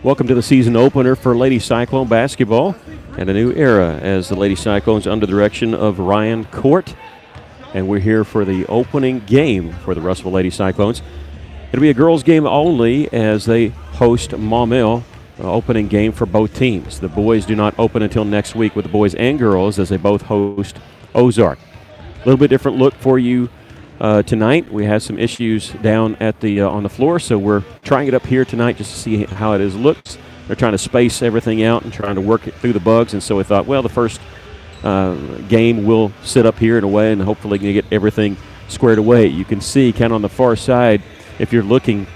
Welcome to the season opener for Lady Cyclone basketball and a new era as the Lady Cyclones under the direction of Ryan Court. And we're here for the opening game for the Russellville Lady Cyclones. It'll be a girls' game only as they host Maumelle, opening game for both teams. The boys do not open until next week with the boys and girls as they both host Ozark. A little bit different look for you tonight. We had some issues down at the on the floor, so we're trying it up here tonight just to see how it looks. They're trying to space everything out and trying to work it through the bugs, and so we thought, well, the first game we'll sit up here in a way and hopefully get everything squared away. You can see kind of on the far side, if you're looking,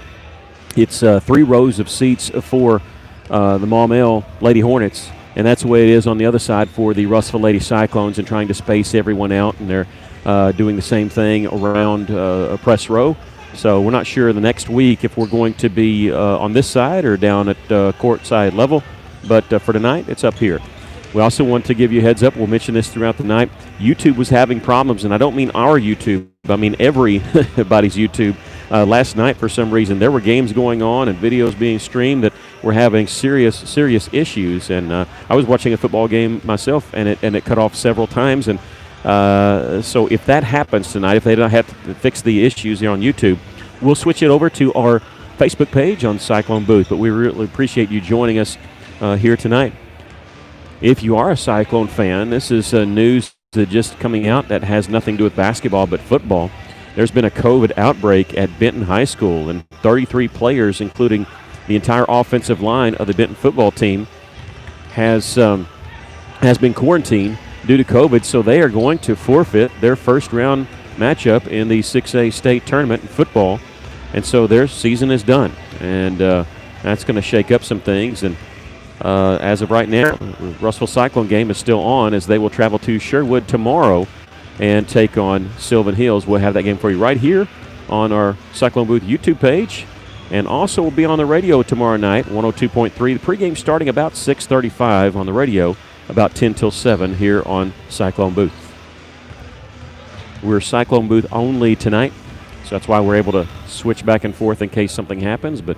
it's 3 rows of seats for the Maumelle Lady Hornets, and that's the way it is on the other side for the Russellville Lady Cyclones, and trying to space everyone out, and they're doing the same thing around a press row. So we're not sure the next week if we're going to be on this side or down at court side level, but for tonight it's up here. We also want to give you a heads up, we'll mention this throughout the night. YouTube was having problems, and I don't mean our YouTube, I mean everybody's YouTube. Last night, for some reason, there were games going on and videos being streamed that were having serious issues. And I was watching a football game myself, and it cut off several times. And so if that happens tonight, if they don't have to fix the issues here on YouTube, we'll switch it over to our Facebook page on Cyclone Booth. But we really appreciate you joining us here tonight. If you are a Cyclone fan, this is news that just coming out that has nothing to do with basketball but football. There's been a COVID outbreak at Benton High School, and 33 players, including the entire offensive line of the Benton football team, has been quarantined due to COVID, so they are going to forfeit their first-round matchup in the 6A state tournament in football, and so their season is done. And that's going to shake up some things. And as of right now, the Russellville Cyclone game is still on as they will travel to Sherwood tomorrow and take on Sylvan Hills. We'll have that game for you right here on our Cyclone Booth YouTube page. And also we'll be on the radio tomorrow night, 102.3. The pregame starting about 6:35 on the radio, about 10 till 7 here on Cyclone Booth. We're Cyclone Booth only tonight, so that's why we're able to switch back and forth in case something happens. But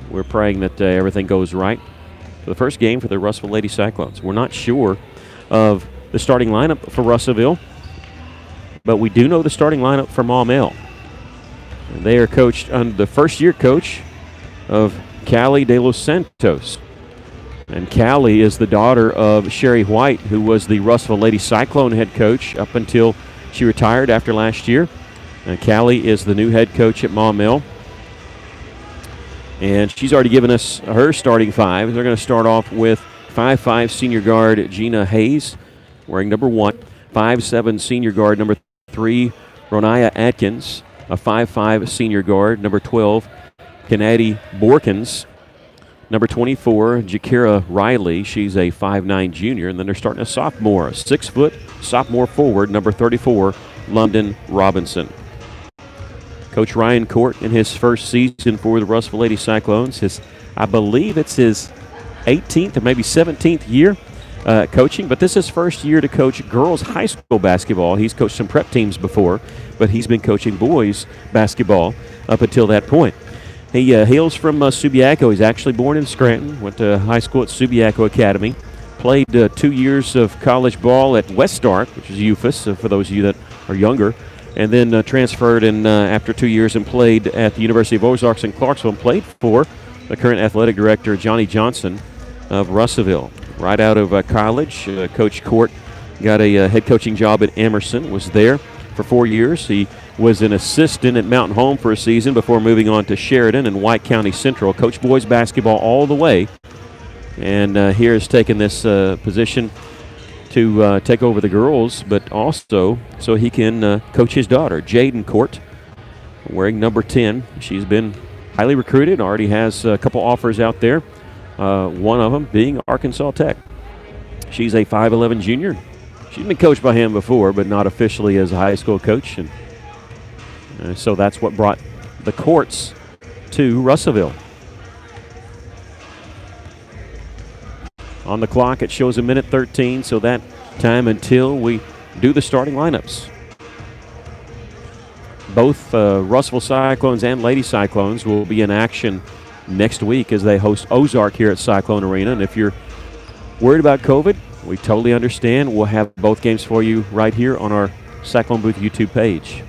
we're praying that everything goes right for the first game for the Russellville Lady Cyclones. We're not sure of the starting lineup for Russellville, but we do know the starting lineup for Maumelle. They are coached under the first-year coach of Callie De Los Santos. And Callie is the daughter of Sherry White, who was the Russellville Lady Cyclone head coach up until she retired after last year. And Callie is the new head coach at Maumelle. And she's already given us her starting 5. They're going to start off with 5'5" senior guard Gina Hayes, wearing number 1. 5'7" senior guard number 3, Ronaya Atkins. A 5'5" senior guard number 12, Kennedy Borkins. Number 24, Jakira Riley. She's a 5'9" junior. And then they're starting a sophomore, 6-foot sophomore forward, number 34, London Robinson. Coach Ryan Court in his first season for the Russellville Lady Cyclones. I believe it's his 18th or maybe 17th year coaching, but this is his first year to coach girls high school basketball. He's coached some prep teams before, but he's been coaching boys basketball up until that point. He hails from Subiaco. He's actually born in Scranton, went to high school at Subiaco Academy, played 2 years of college ball at West Stark, which is UFAS for those of you that are younger, and then transferred in after 2 years and played at the University of Ozarks in Clarksville and played for the current athletic director, Johnny Johnson of Russellville. Right out of college, Coach Court got a head coaching job at Emerson, was there for 4 years. He was an assistant at Mountain Home for a season before moving on to Sheridan and White County Central. Coached boys basketball all the way, and here has taken this position to take over the girls, but also so he can coach his daughter, Jaden Court, wearing number 10. She's been highly recruited, already has a couple offers out there, one of them being Arkansas Tech. She's a 5'11" junior. She's been coached by him before, but not officially as a high school coach. And So that's what brought the courts to Russellville. On the clock, it shows 1:13, so that time until we do the starting lineups. Both Russellville Cyclones and Lady Cyclones will be in action next week as they host Ozark here at Cyclone Arena. And if you're worried about COVID, we totally understand. We'll have both games for you right here on our Cyclone Booth YouTube page.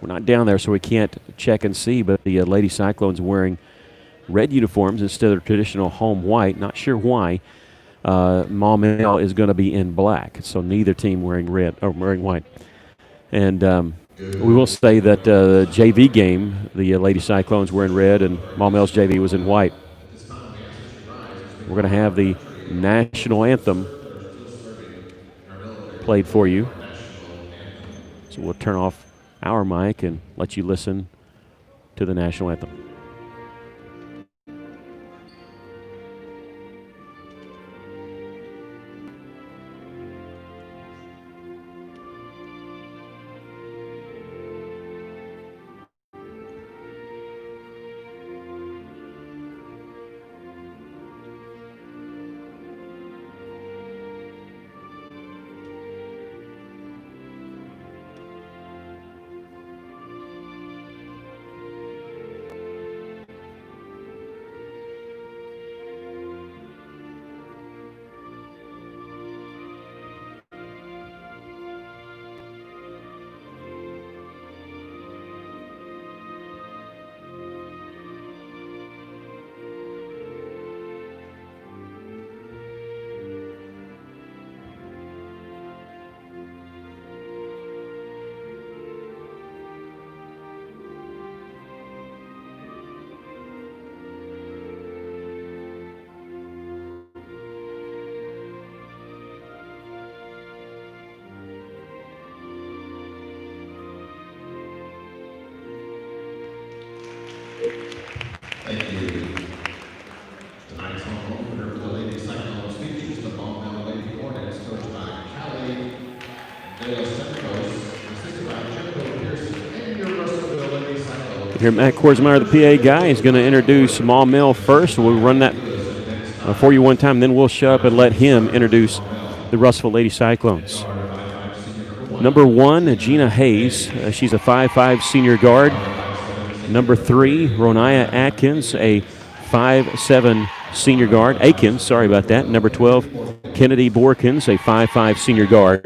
We're not down there, so we can't check and see, but the Lady Cyclones wearing red uniforms instead of traditional home white. Not sure why. Maumelle is going to be in black, so neither team wearing red or wearing white. And we will say that the JV game, the Lady Cyclones were in red, and Maumelle's JV was in white. We're going to have the national anthem played for you. So we'll turn off our mic and let you listen to the national anthem. Thank you. Tonight's home opener for the Lady Cyclones features the Maumelle Lady Hornets, coached by Callie De Los Santos, assisted by Jimbo Pearson, and your Russellville Lady Cyclones. Here, Matt Korsmeyer, the PA guy, is going to introduce Maumelle first. We'll run that for you one time, then we'll shut up and let him introduce the Russellville Lady Cyclones. Number 1, Gina Hayes. She's a 5'5" senior guard. Number 3, Ronaya Atkins, a 5'7" senior guard. Akins, sorry about that. Number 12, Kennedy Borkins, a 5'5" senior guard.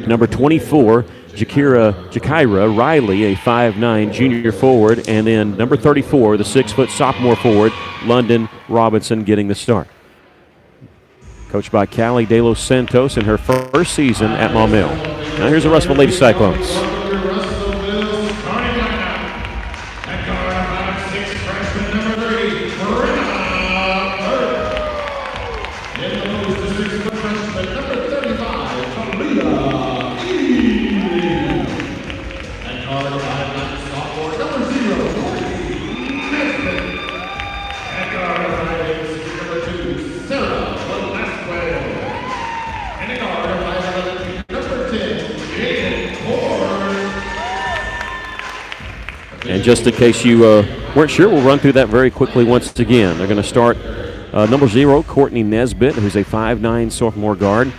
Number 24, Jakira Riley, a 5'9" junior forward. And then number 34, the 6' sophomore forward, London Robinson, getting the start. Coached by Callie De Los Santos in her first season at Maumelle. Now here's the Russellville Lady Cyclones. And just in case you weren't sure, we'll run through that very quickly once again. They're going to start number 0, Courtney Nesbitt, who's a 5'9" sophomore guard.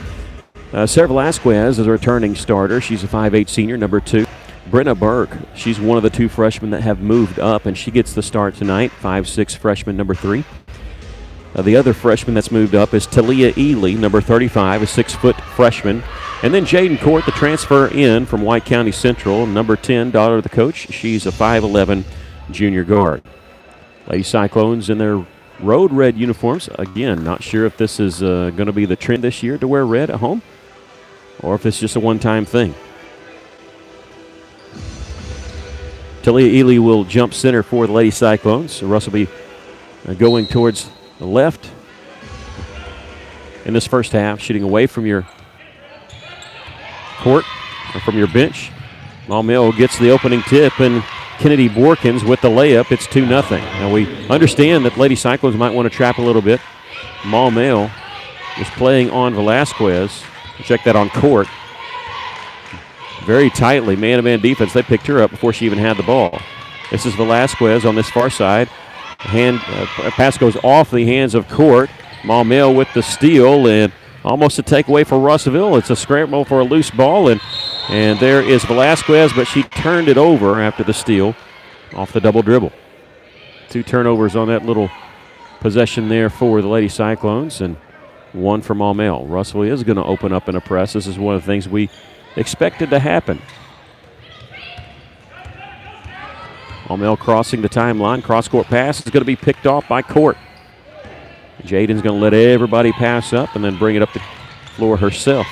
Sarah Velasquez is a returning starter. She's a 5'8" senior, number 2. Brenna Burke, she's one of the 2 freshmen that have moved up, and she gets the start tonight, 5'6" freshman, number 3. The other freshman that's moved up is Talia Ely, number 35, a 6' freshman. And then Jaden Court, the transfer in from White County Central, number 10, daughter of the coach. She's a 5'11" junior guard. Lady Cyclones in their road red uniforms. Again, not sure if this is going to be the trend this year to wear red at home or if it's just a one-time thing. Talia Ely will jump center for the Lady Cyclones. So Russ will be going towards the left in this first half, shooting away from your court or from your bench. Maumelle gets the opening tip, and Kennedy Borkins with the layup. It's 2-0. Now we understand that Lady Cyclones might want to trap a little bit. Maumelle is playing on Velasquez. Check that on court. Very tightly, man-to-man defense. They picked her up before she even had the ball. This is Velasquez on this far side. Pass goes off the hands of Court. Maumelle with the steal and almost a takeaway for Russellville. It's a scramble for a loose ball, and there is Velasquez, but she turned it over after the steal off the double dribble. 2 turnovers on that little possession there for the Lady Cyclones, and 1 for Maumelle. Russellville is going to open up in a press. This is one of the things we expected to happen. Maumelle crossing the timeline. Cross-court pass is going to be picked off by Court. Jaden's going to let everybody pass up and then bring it up the floor herself.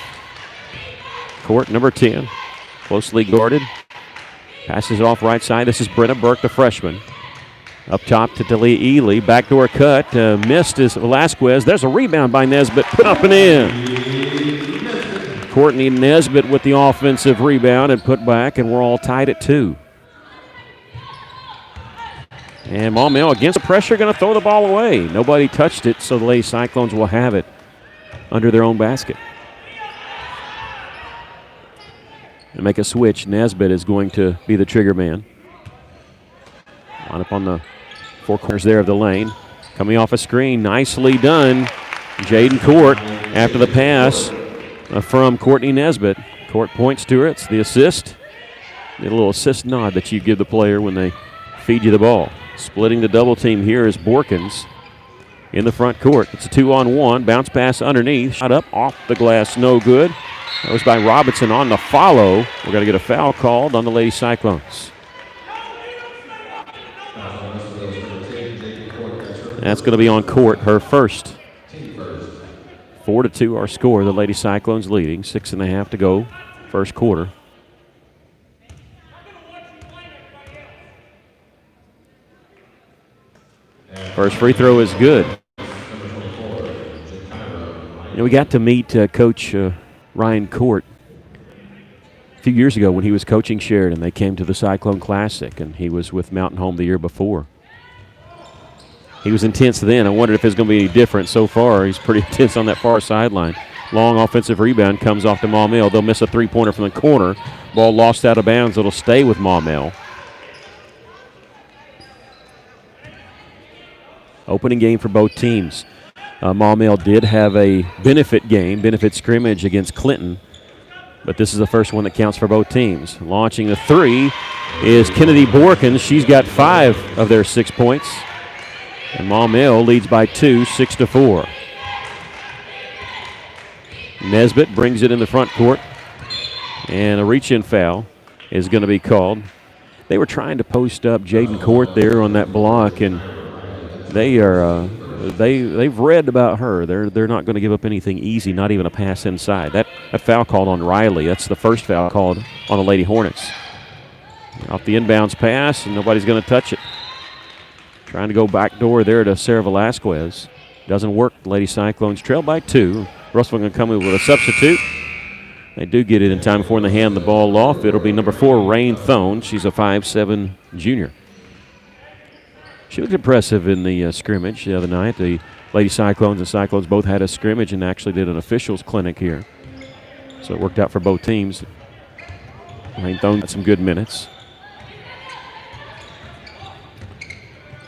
Court, number 10, closely guarded. Passes off right side. This is Brenna Burke, the freshman. Up top to Delia Ely. Backdoor cut. Missed is Velasquez. There's a rebound by Nesbitt. Put up and in. Courtney Nesbitt with the offensive rebound and put back, and we're all tied at 2. And Maumelle against the pressure going to throw the ball away. Nobody touched it, so the Lady Cyclones will have it under their own basket. And make a switch. Nesbitt is going to be the trigger man. Line up on the 4 corners there of the lane. Coming off a screen. Nicely done. Jaden Court after the pass from Courtney Nesbitt. Court points to her. It's the assist. Get a little assist nod that you give the player when they feed you the ball. Splitting the double team here is Borkins in the front court. It's a 2-on-1. Bounce pass underneath. Shot up off the glass. No good. That was by Robinson on the follow. We're going to get a foul called on the Lady Cyclones. That's going to be on Court, her first. 4-2 our score. The Lady Cyclones leading. 6.5 to go. First quarter. First free throw is good. We got to meet Coach Ryan Court a few years ago when he was coaching Sheridan. They came to the Cyclone Classic, and he was with Mountain Home the year before. He was intense then. I wondered if it's going to be any different. So far, he's pretty intense on that far sideline. Long offensive rebound comes off to Maumelle. They'll miss a three-pointer from the corner. Ball lost out of bounds. It'll stay with Maumelle. Opening game for both teams. Maumelle did have a benefit scrimmage against Clinton, but this is the first one that counts for both teams. Launching the 3 is Kennedy Borkins. She's got 5 of their 6 points. And Maumelle leads by 2, 6-4. Nesbitt brings it in the front court, and a reach-in foul is going to be called. They were trying to post up Jaden Court there on that block, and they've read about her. They're not going to give up anything easy, not even a pass inside. That foul called on Riley. That's the first foul called on the Lady Hornets. Off the inbounds pass, and nobody's going to touch it. Trying to go back door there to Sarah Velasquez. Doesn't work. Lady Cyclones trail by 2. Russell going to come in with a substitute. They do get it in time before they hand the ball off. It'll be number 4, Rain Thone. She's a 5'7" junior. She looked impressive in the scrimmage the other night. The Lady Cyclones and Cyclones both had a scrimmage and actually did an officials clinic here. So it worked out for both teams. Rain Thone got some good minutes.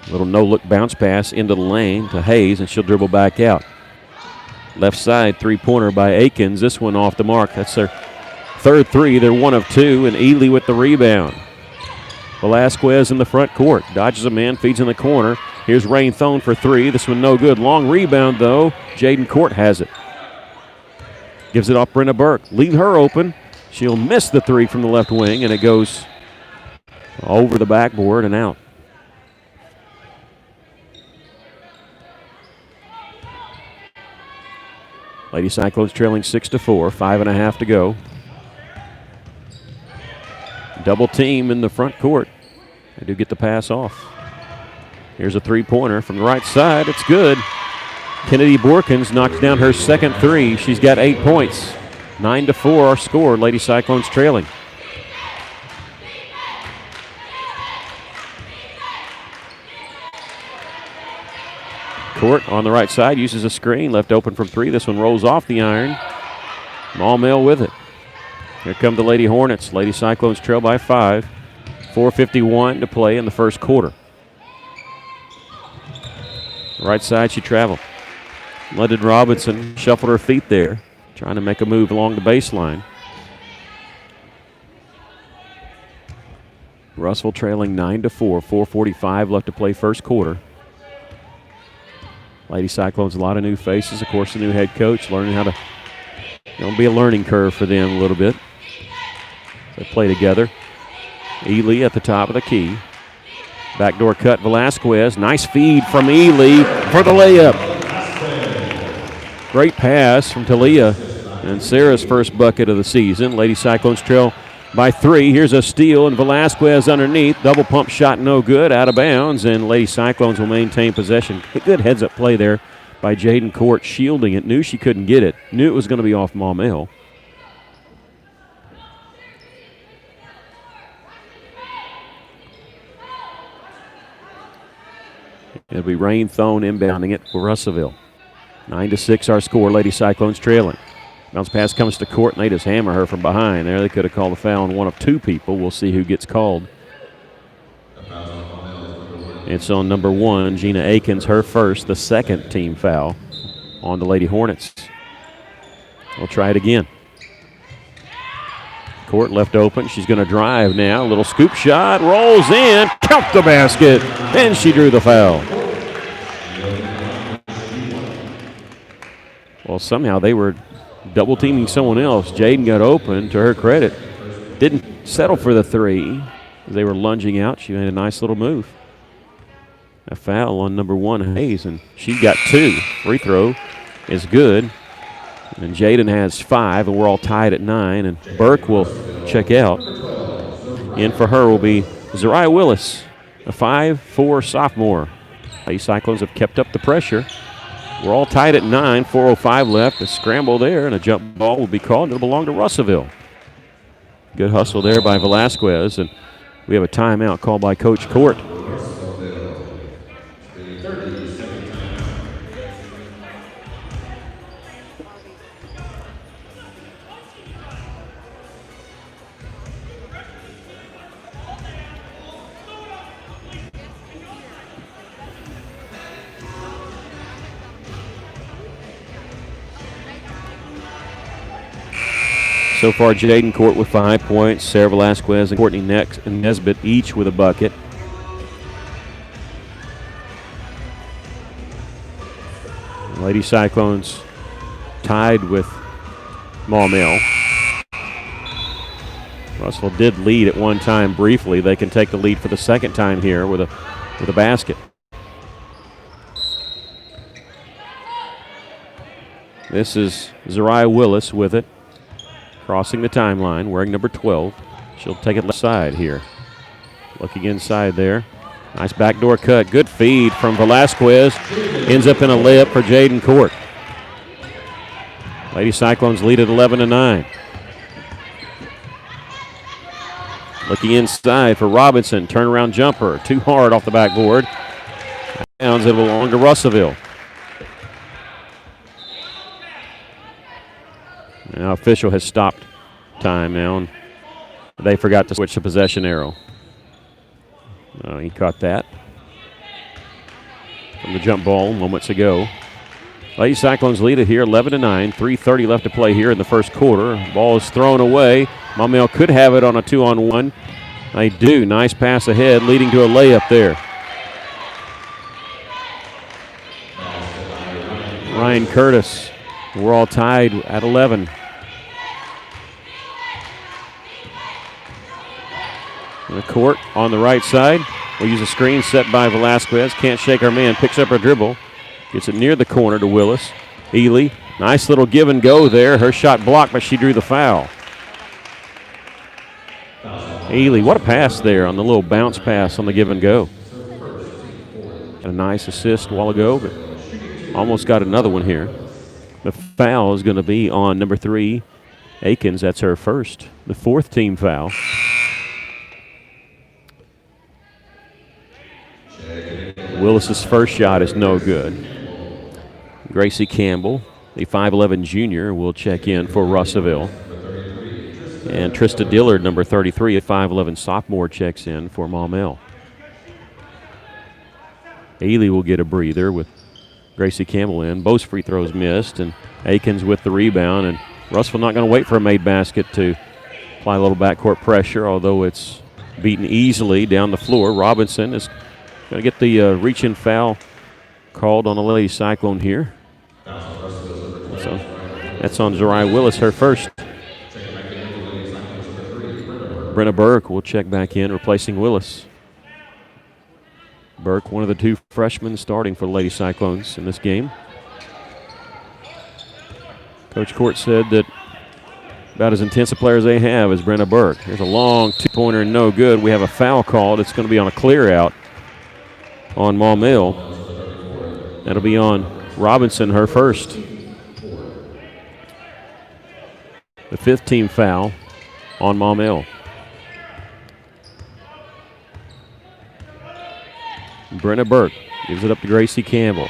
Little no-look bounce pass into the lane to Hayes, and she'll dribble back out. Left side three-pointer by Akins. This one off the mark. That's their third 3. They're 1 of 2, and Ely with the rebound. Velasquez in the front court. Dodges a man, feeds in the corner. Here's Rain Thone for 3. This one no good. Long rebound, though. Jaden Court has it. Gives it off Brenna Burke. Leave her open. She'll miss the 3 from the left wing, and it goes over the backboard and out. Lady Cyclones trailing 6-4. 5.5 to go. Double team in the front court. They do get the pass off. Here's a three-pointer from the right side. It's good. Kennedy Borkins knocks down her second 3. She's got 8 points. 9-4 our score. Lady Cyclones trailing. Court on the right side, uses a screen, left open from three. This one rolls off the iron. Maumelle with it. Here come the Lady Hornets. Lady Cyclones trail by 5. 4:51 to play in the first quarter. Right side she traveled. London Robinson shuffled her feet there, trying to make a move along the baseline. Russell trailing 9-4. 4:45 left to play first quarter. Lady Cyclones, a lot of new faces. Of course, the new head coach learning how to, be a learning curve for them a little bit. They play together. Ely at the top of the key. Backdoor cut, Velasquez. Nice feed from Ely for the layup. Great pass from Talia. And Sarah's first bucket of the season. Lady Cyclones trail by 3. Here's a steal, and Velasquez underneath. Double pump shot, no good, out of bounds, and Lady Cyclones will maintain possession. A good heads-up play there by Jaden Court, shielding it. Knew she couldn't get it. Knew it was going to be off Maumelle. It'll be Rain Thone inbounding it for Russellville. 9-6 our score. Lady Cyclones trailing. Bounce pass comes to Court, and they just hammer her from behind there. They could have called a foul on one of 2 people. We'll see who gets called. It's on number 1, Gina Akins, her first, the second team foul on the Lady Hornets. We'll try it again. Court left open. She's going to drive now. A little scoop shot, rolls in, count the basket, and she drew the foul. Well, somehow they were double teaming someone else. Jaden got open, to her credit. Didn't settle for the 3. They were lunging out. She made a nice little move. A foul on number 1, Hayes, and she got 2. Free throw is good. And Jaden has 5, and we're all tied at 9. And Burke will check out. In for her will be Zariah Willis, a 5'4" sophomore. Lady Cyclones have kept up the pressure. We're all tied at 9, 4:05 left. A scramble there, and a jump ball will be called. It'll belong to Russellville. Good hustle there by Velasquez, and we have a timeout called by Coach Court. So far, Jaden Court with 5 points. Sarah Velasquez and Courtney Nesbitt each with a bucket. Lady Cyclones tied with Maumelle. Russell did lead at one time briefly. They can take the lead for the second time here with a basket. This is Zariah Willis with it. Crossing the timeline, wearing number 12. She'll take it left side here. Looking inside there. Nice backdoor cut. Good feed from Velasquez. Ends up in a layup for Jaden Court. Lady Cyclones lead at 11-9. Looking inside for Robinson. Turnaround jumper. Too hard off the backboard. Bounds it along to Russellville. Now official has stopped time now, and they forgot to switch the possession arrow. He caught that from the jump ball moments ago. Lady Cyclones lead it here 11-9. 3:30 left to play here in the first quarter. Ball is thrown away. Maumelle could have it on a 2-on-1. They do. Nice pass ahead, leading to a layup there. Ryan Curtis. We're all tied at 11. The Court on the right side. We'll use a screen set by Velasquez. Can't shake our man. Picks up her dribble. Gets it near the corner to Willis. Ely. Nice little give and go there. Her shot blocked, but she drew the foul. Ely, what a pass there on the little bounce pass on the give and go. Got a nice assist a while ago, but almost got another one here. The foul is going to be on number 3, Akins. That's her first. The 4th team foul. Willis's first shot is no good. Gracie Campbell, the 5'11 junior, will check in for Russellville. And Trista Dillard, number 33, a 5'11 sophomore, checks in for Maumelle. Ely will get a breather with Gracie Campbell in. Both free throws missed, and Akins with the rebound. And Russellville not going to wait for a made basket to apply a little backcourt pressure, although it's beaten easily down the floor. Robinson is going to get the reach-in foul called on the Lady Cyclone here. So that's on Zariah Willis, her first. Brenna Burke will check back in, replacing Willis. Burke, one of the two freshmen starting for the Lady Cyclones in this game. Coach Court said that about as intense a player as they have is Brenna Burke. There's a long two-pointer and no good. We have a foul called. It's going to be on a clear-out on Maumelle. That'll be on Robinson, her first. The 5th team foul on Maumelle. Brenna Burke gives it up to Gracie Campbell.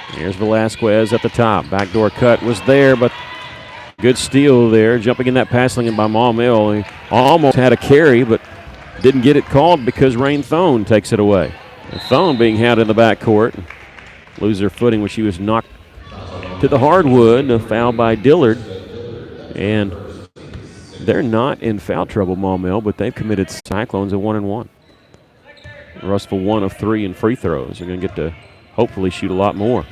Here's Velasquez at the top. Backdoor cut was there, but good steal there. Jumping in that pass lane by Maumelle. He almost had a carry, but didn't get it called because Rain Thone takes it away. And Thone being had in the backcourt. Lose her footing when she was knocked to the hardwood. A foul by Dillard. And they're not in foul trouble, Maumelle, but they've committed Cyclones at 1-1. Russellville 1 of 3 in free throws. They're going to get to hopefully shoot a lot more.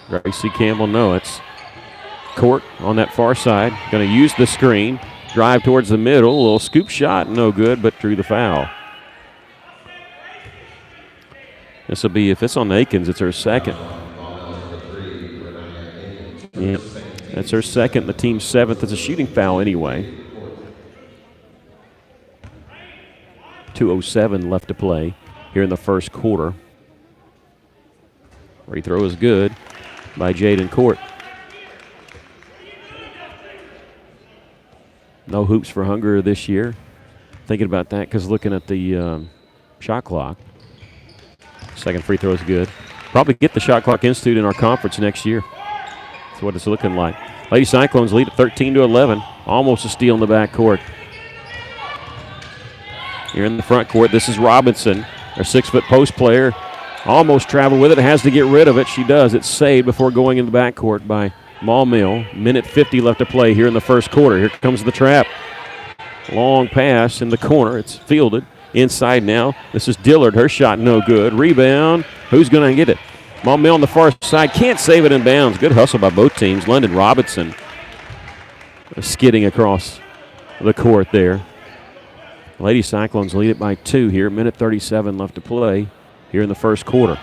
Gracie Campbell, no, it's Court on that far side. Going to use the screen, drive towards the middle. A little scoop shot, no good, but drew the foul. This will be, if it's on Akins, it's her second. Yep, that's her second, the team's 7th. It's a shooting foul anyway. 2:07 left to play here in the first quarter. Free throw is good by Jaden Court. No hoops for Hunger this year. Thinking about that because looking at the shot clock. Second free throw is good. Probably get the shot clock institute in our conference next year. That's what it's looking like. Lady Cyclones lead at 13-11. Almost a steal in the backcourt. Here in the front court, this is Robinson, our 6-foot post player. Almost traveled with it, has to get rid of it. She does. It's saved before going in the backcourt by Maumelle. Minute 50 left to play here in the first quarter. Here comes the trap. Long pass in the corner. It's fielded. Inside now. This is Dillard. Her shot no good. Rebound. Who's going to get it? Maumelle on the far side. Can't save it in bounds. Good hustle by both teams. London Robinson skidding across the court there. Lady Cyclones lead it by 2 here. Minute 37 left to play here in the first quarter.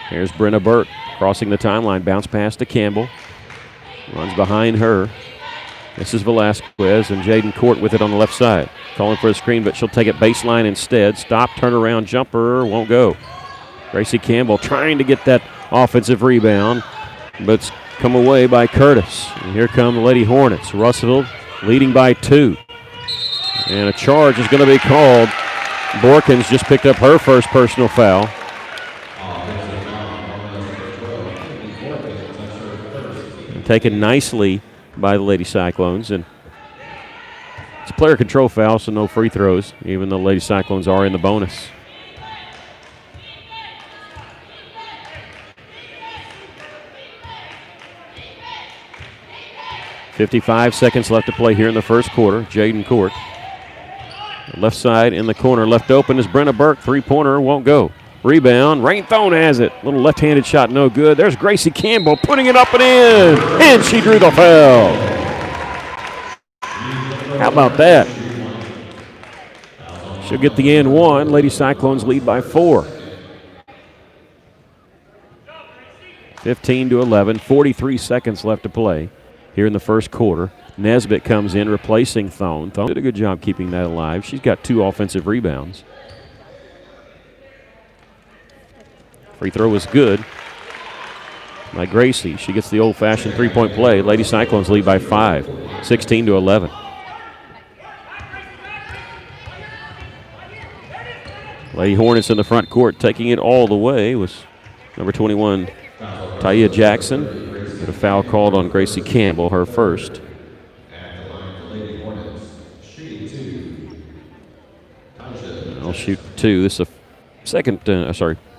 Here's Brenna Burke crossing the timeline. Bounce pass to Campbell. Runs behind her. This is Velasquez and Jaden Court with it on the left side. Calling for a screen, but she'll take it baseline instead. Stop, turn around, jumper, won't go. Gracie Campbell trying to get that offensive rebound, but it's come away by Curtis. And here come the Lady Hornets. Russellville leading by 2. And a charge is going to be called. Borkins just picked up her first personal foul. And taken nicely by the Lady Cyclones. And it's a player control foul, so no free throws, even though the Lady Cyclones are in the bonus. .55 seconds left to play here in the first quarter. Jaden Court. Left side in the corner, left open is Brenna Burke. Three-pointer won't go. Rebound. Rain Thone has it. Little left-handed shot, no good. There's Gracie Campbell putting it up and in. And she drew the foul. How about that? She'll get the and one. Lady Cyclones lead by 4. 15-11. 43 seconds left to play here in the first quarter. Nesbitt comes in replacing Thone. Thone did a good job keeping that alive. She's got 2 offensive rebounds. Free throw was good by Gracie. She gets the old-fashioned three-point play. Lady Cyclones lead by 5, 16-11. Lady Hornets in the front court, taking it all the way was number 21, Taya Jackson. Got a foul called on Gracie Campbell, her first. At the line for Lady Hornets, shooting 2. I'll shoot 2. This is a second time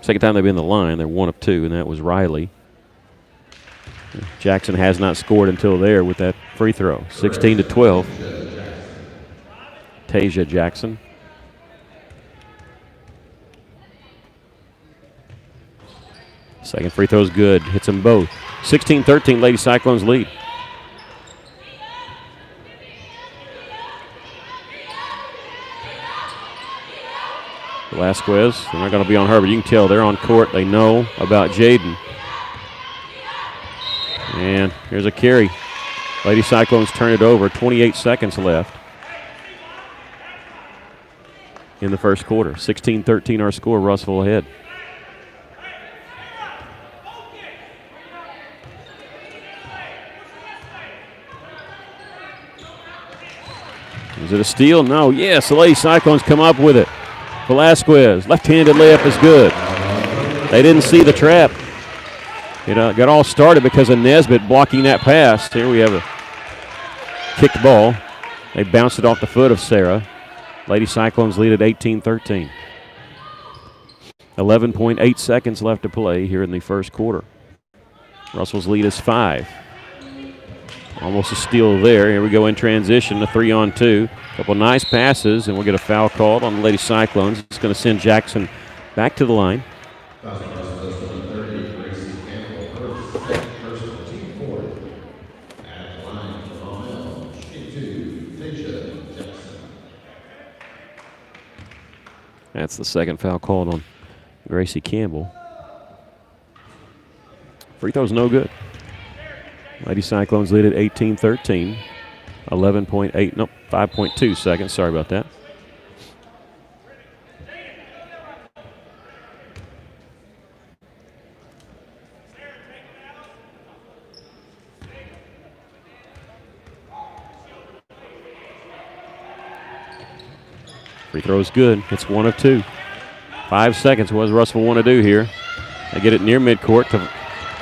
they've been in the line. They're 1 of 2, and that was Riley. Jackson has not scored until there with that free throw. 16-12. Tasia Jackson. Second free throw's good. Hits them both. 16-13, Lady Cyclones lead. Velasquez, they're not going to be on her, but you can tell they're on court. They know about Jaden. And here's a carry. Lady Cyclones turn it over. 28 seconds left in the first quarter. 16-13 our score. Russell ahead. Is it a steal? No. Yes, the Lady Cyclones come up with it. Velasquez, left-handed layup is good. They didn't see the trap. It got all started because of Nesbitt blocking that pass. Here we have a kicked ball. They bounced it off the foot of Sarah. Lady Cyclones lead at 18-13. 11.8 seconds left to play here in the first quarter. Russell's lead is 5. Almost a steal there. Here we go in transition, a 3-on-2. Couple nice passes, and we'll get a foul called on the Lady Cyclones. It's going to send Jackson back to the line. That's the second foul called on Gracie Campbell. Free throw's no good. Lady Cyclones lead at 18-13. 5.2 seconds. Sorry about that. Free throw is good. It's 1 of 2. 5 seconds. What does Russell want to do here? They get it near midcourt to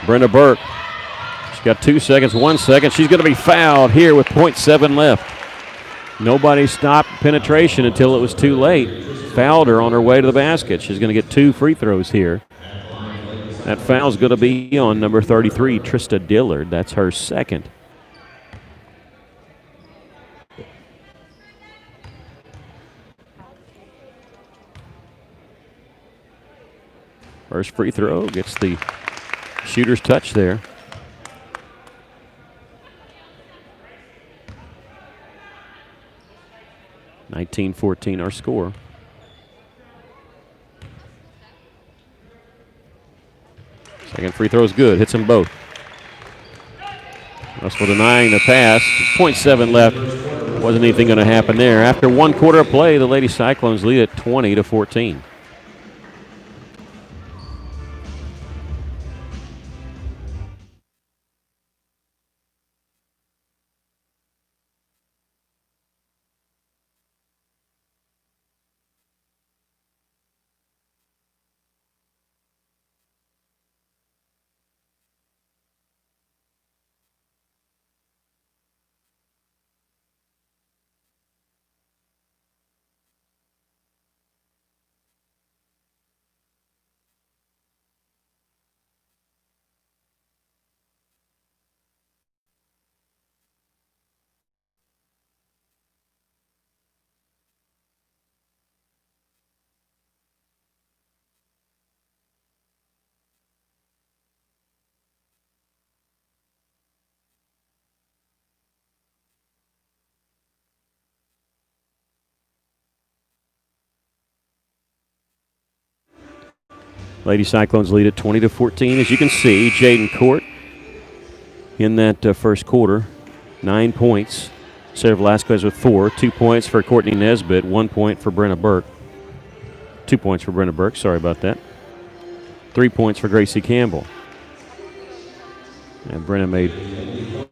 Brenda Burke. She's got 2 seconds, 1 second. She's going to be fouled here with 0.7 left. Nobody stopped penetration until it was too late. Fouled her on her way to the basket. She's going to get 2 free throws here. That foul's going to be on number 33, Trista Dillard. That's her second. First free throw gets the shooter's touch there. (19-14) our score. Second free throw is good. Hits them both. Russell denying the pass. 0.7 left. Wasn't anything going to happen there. After 1 quarter of play, the Lady Cyclones lead at 20-14. Lady Cyclones lead at 20-14. As you can see, Jaden Court in that first quarter, 9 points. Sarah Velasquez with 4. 2 points for Courtney Nesbitt. 1 point for Brenna Burke. 2 points for Brenna Burke. Sorry about that. 3 points for Gracie Campbell. And Brenna made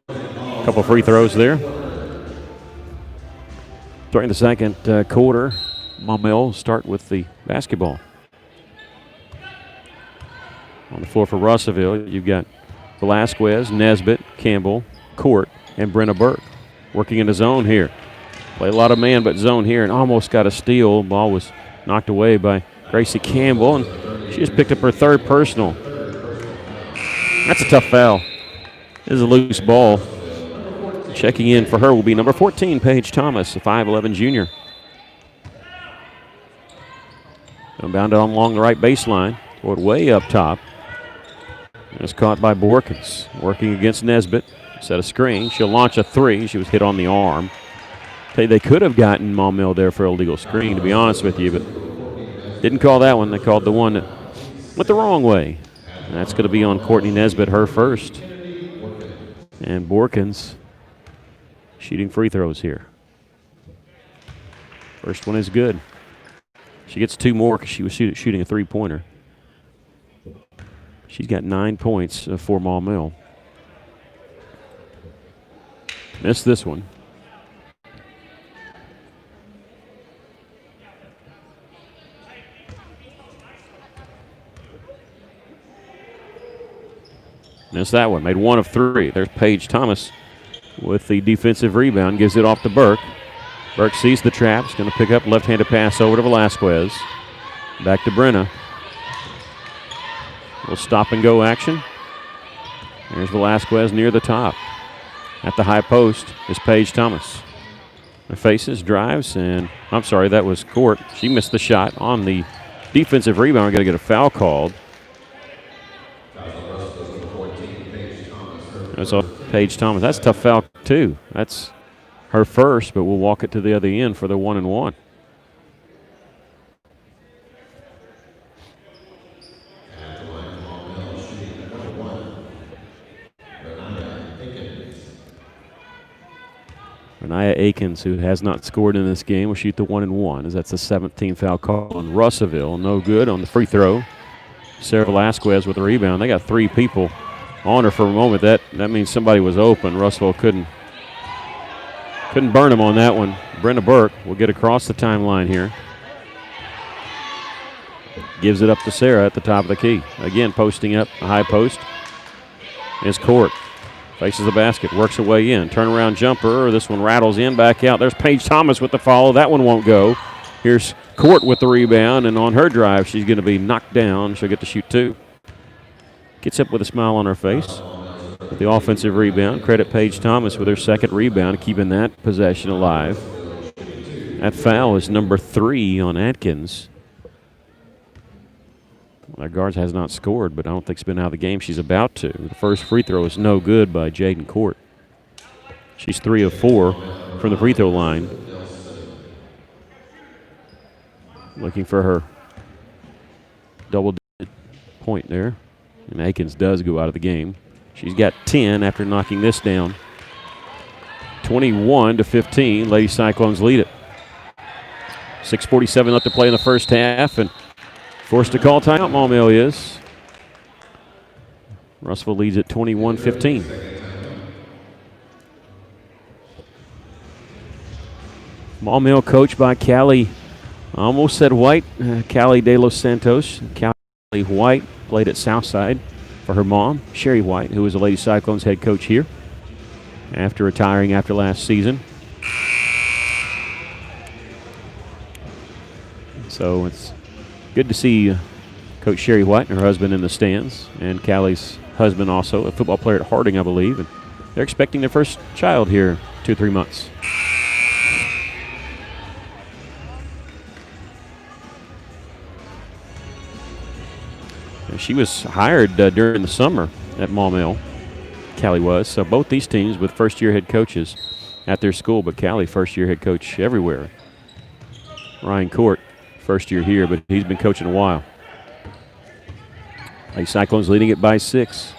a couple free throws there. During the second quarter, Maumelle start with the basketball. On the floor for Russellville, you've got Velasquez, Nesbitt, Campbell, Court, and Brenna Burke working in the zone here. Play a lot of man, but zone here, and almost got a steal. Ball was knocked away by Gracie Campbell, and she just picked up her third personal. That's a tough foul. This is a loose ball. Checking in for her will be number 14, Paige Thomas, a 5'11 junior. Bounded along the right baseline, toward way up top. It's caught by Borkins, working against Nesbitt. Set a screen. She'll launch a three. She was hit on the arm. They could have gotten Maumelle there for a legal screen, to be honest with you, but didn't call that one. They called the one that went the wrong way. And that's going to be on Courtney Nesbitt, her first. And Borkins shooting free throws here. First one is good. She gets two more because she was shooting a three-pointer. She's got 9 points for Maumelle. Missed this one. Missed that one. Made one of three. There's Paige Thomas with the defensive rebound. Gives it off to Burke. Burke sees the trap. He's going to pick up left-handed pass over to Velasquez. Back to Brenna. Little stop-and-go action. There's Velasquez near the top. At the high post is Paige Thomas. Her faces, drives, and I'm sorry, that was Court. She missed the shot on the defensive rebound. We're going to get a foul called. That's Paige Thomas. That's a tough foul, too. That's her first, but we'll walk it to the other end for the 1-and-1. Renaya Akins, who has not scored in this game, will shoot the 1-and-1, as that's the 17th foul call on Russellville. No good on the free throw. Sarah Velasquez with the rebound. They got three people on her for a moment. That means somebody was open. Russellville couldn't burn him on that one. Brenna Burke will get across the timeline here. Gives it up to Sarah at the top of the key. Again, posting up a high post is Court. Faces the basket, works her way in. Turnaround jumper. This one rattles in, back out. There's Paige Thomas with the follow. That one won't go. Here's Court with the rebound, and on her drive, she's going to be knocked down. She'll get to shoot two. Gets up with a smile on her face. With the offensive rebound. Credit Paige Thomas with her second rebound, keeping that possession alive. That foul is number 3 on Atkins. Our guards has not scored, but I don't think it's been out of the game. She's about to. The first free throw is no good by Jaden Court. She's 3 of 4 from the free throw line. Looking for her double-digit point there. And Akins does go out of the game. She's got 10 after knocking this down. 21-15. Lady Cyclones lead it. 6:47 left to play in the first half, and forced to call timeout, Maumelle is. Russellville leads at 21-15. Maumelle coached by Callie, I almost said White, Callie De Los Santos. Callie White played at Southside for her mom, Sherry White, who was the Lady Cyclones head coach here after retiring after last season. So it's good to see Coach Sherry White and her husband in the stands, and Callie's husband also, a football player at Harding, I believe. And they're expecting their first child here 2-3 months. And she was hired during the summer at Maumelle. Callie was. So both these teams with first-year head coaches at their school, but Callie first-year head coach everywhere. Ryan Court, first year here, but he's been coaching a while. Lady Cyclones leading it by 6.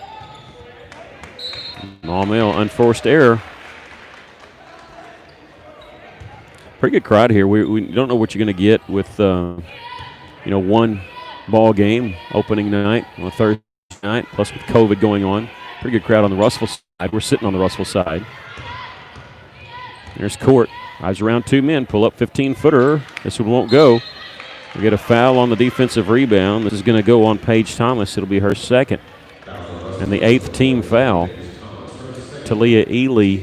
Maumelle, unforced error. Pretty good crowd here. We don't know what you're going to get with, one ball game opening night on a Thursday night, plus with COVID going on. Pretty good crowd on the Russellville side. We're sitting on the Russellville side. There's Court Drives around two men, pull up 15-footer. This one won't go. We get a foul on the defensive rebound. This is going to go on Paige Thomas. It'll be her second. And the 8th team foul. Talia Ely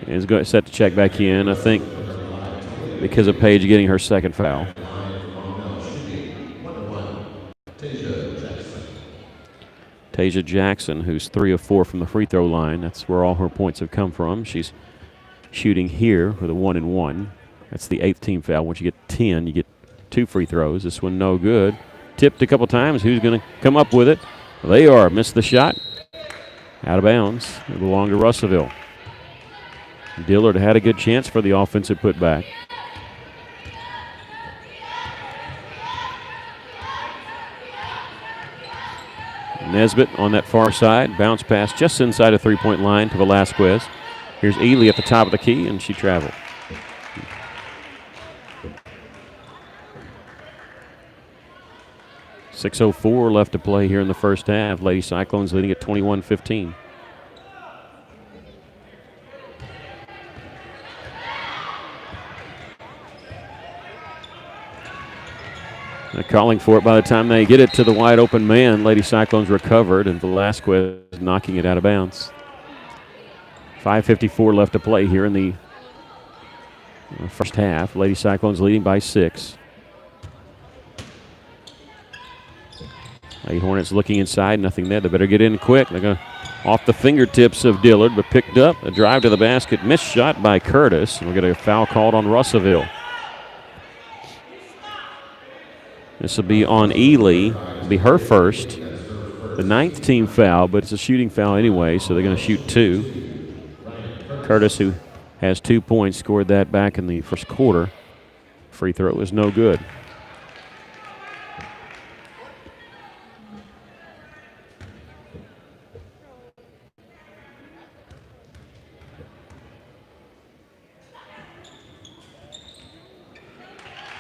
is set to check back in, I think, because of Paige getting her second foul. Tasia Jackson, who's 3 of 4 from the free throw line. That's where all her points have come from. She's shooting here with a 1-and-1. That's the 8th team foul. Once you get 10, you get 2 free throws. This one no good. Tipped a couple times. Who's going to come up with it? Well, they are. Missed the shot. Out of bounds. It belonged to Russellville. Dillard had a good chance for the offensive putback. Nesbitt on that far side. Bounce pass just inside a three-point line to Velasquez. Here's Ely at the top of the key, and she traveled. .604 left to play here in the first half. Lady Cyclones leading at 21-15. They're calling for it. By the time they get it to the wide open man, Lady Cyclones recovered, and Velasquez knocking it out of bounds. 5:54 left to play here in the first half. Lady Cyclones leading by 6. Lady Hornets looking inside, nothing there. They better get in quick. They're going to off the fingertips of Dillard, but picked up. A drive to the basket, missed shot by Curtis. And we'll get a foul called on Russellville. This will be on Ely. It'll be her first. The 9th team foul, but it's a shooting foul anyway, so they're going to shoot 2. Curtis, who has 2 points, scored that back in the first quarter. Free throw was no good.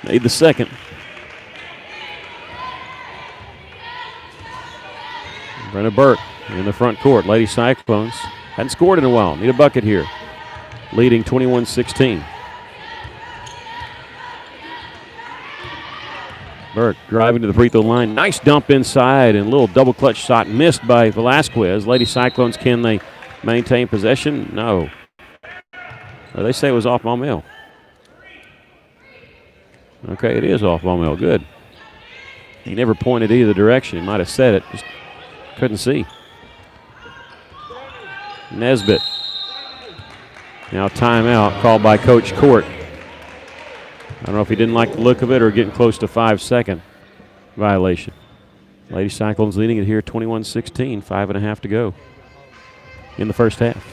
Made the second. Brenna Burke in the front court. Lady Cyclones hadn't scored in a while. Need a bucket here. Leading 21-16. Burke driving to the free throw line. Nice dump inside and a little double clutch shot missed by Velasquez. Lady Cyclones, can they maintain possession? No. They say it was off Maumelle. Okay, it is off Maumelle. Good. He never pointed either direction. He might have said it. Just couldn't see. Nesbitt. Now timeout called by Coach Court. I don't know if he didn't like the look of it or getting close to 5-second violation. Lady Cyclones leading it here 21-16. 5.5 to go in the first half.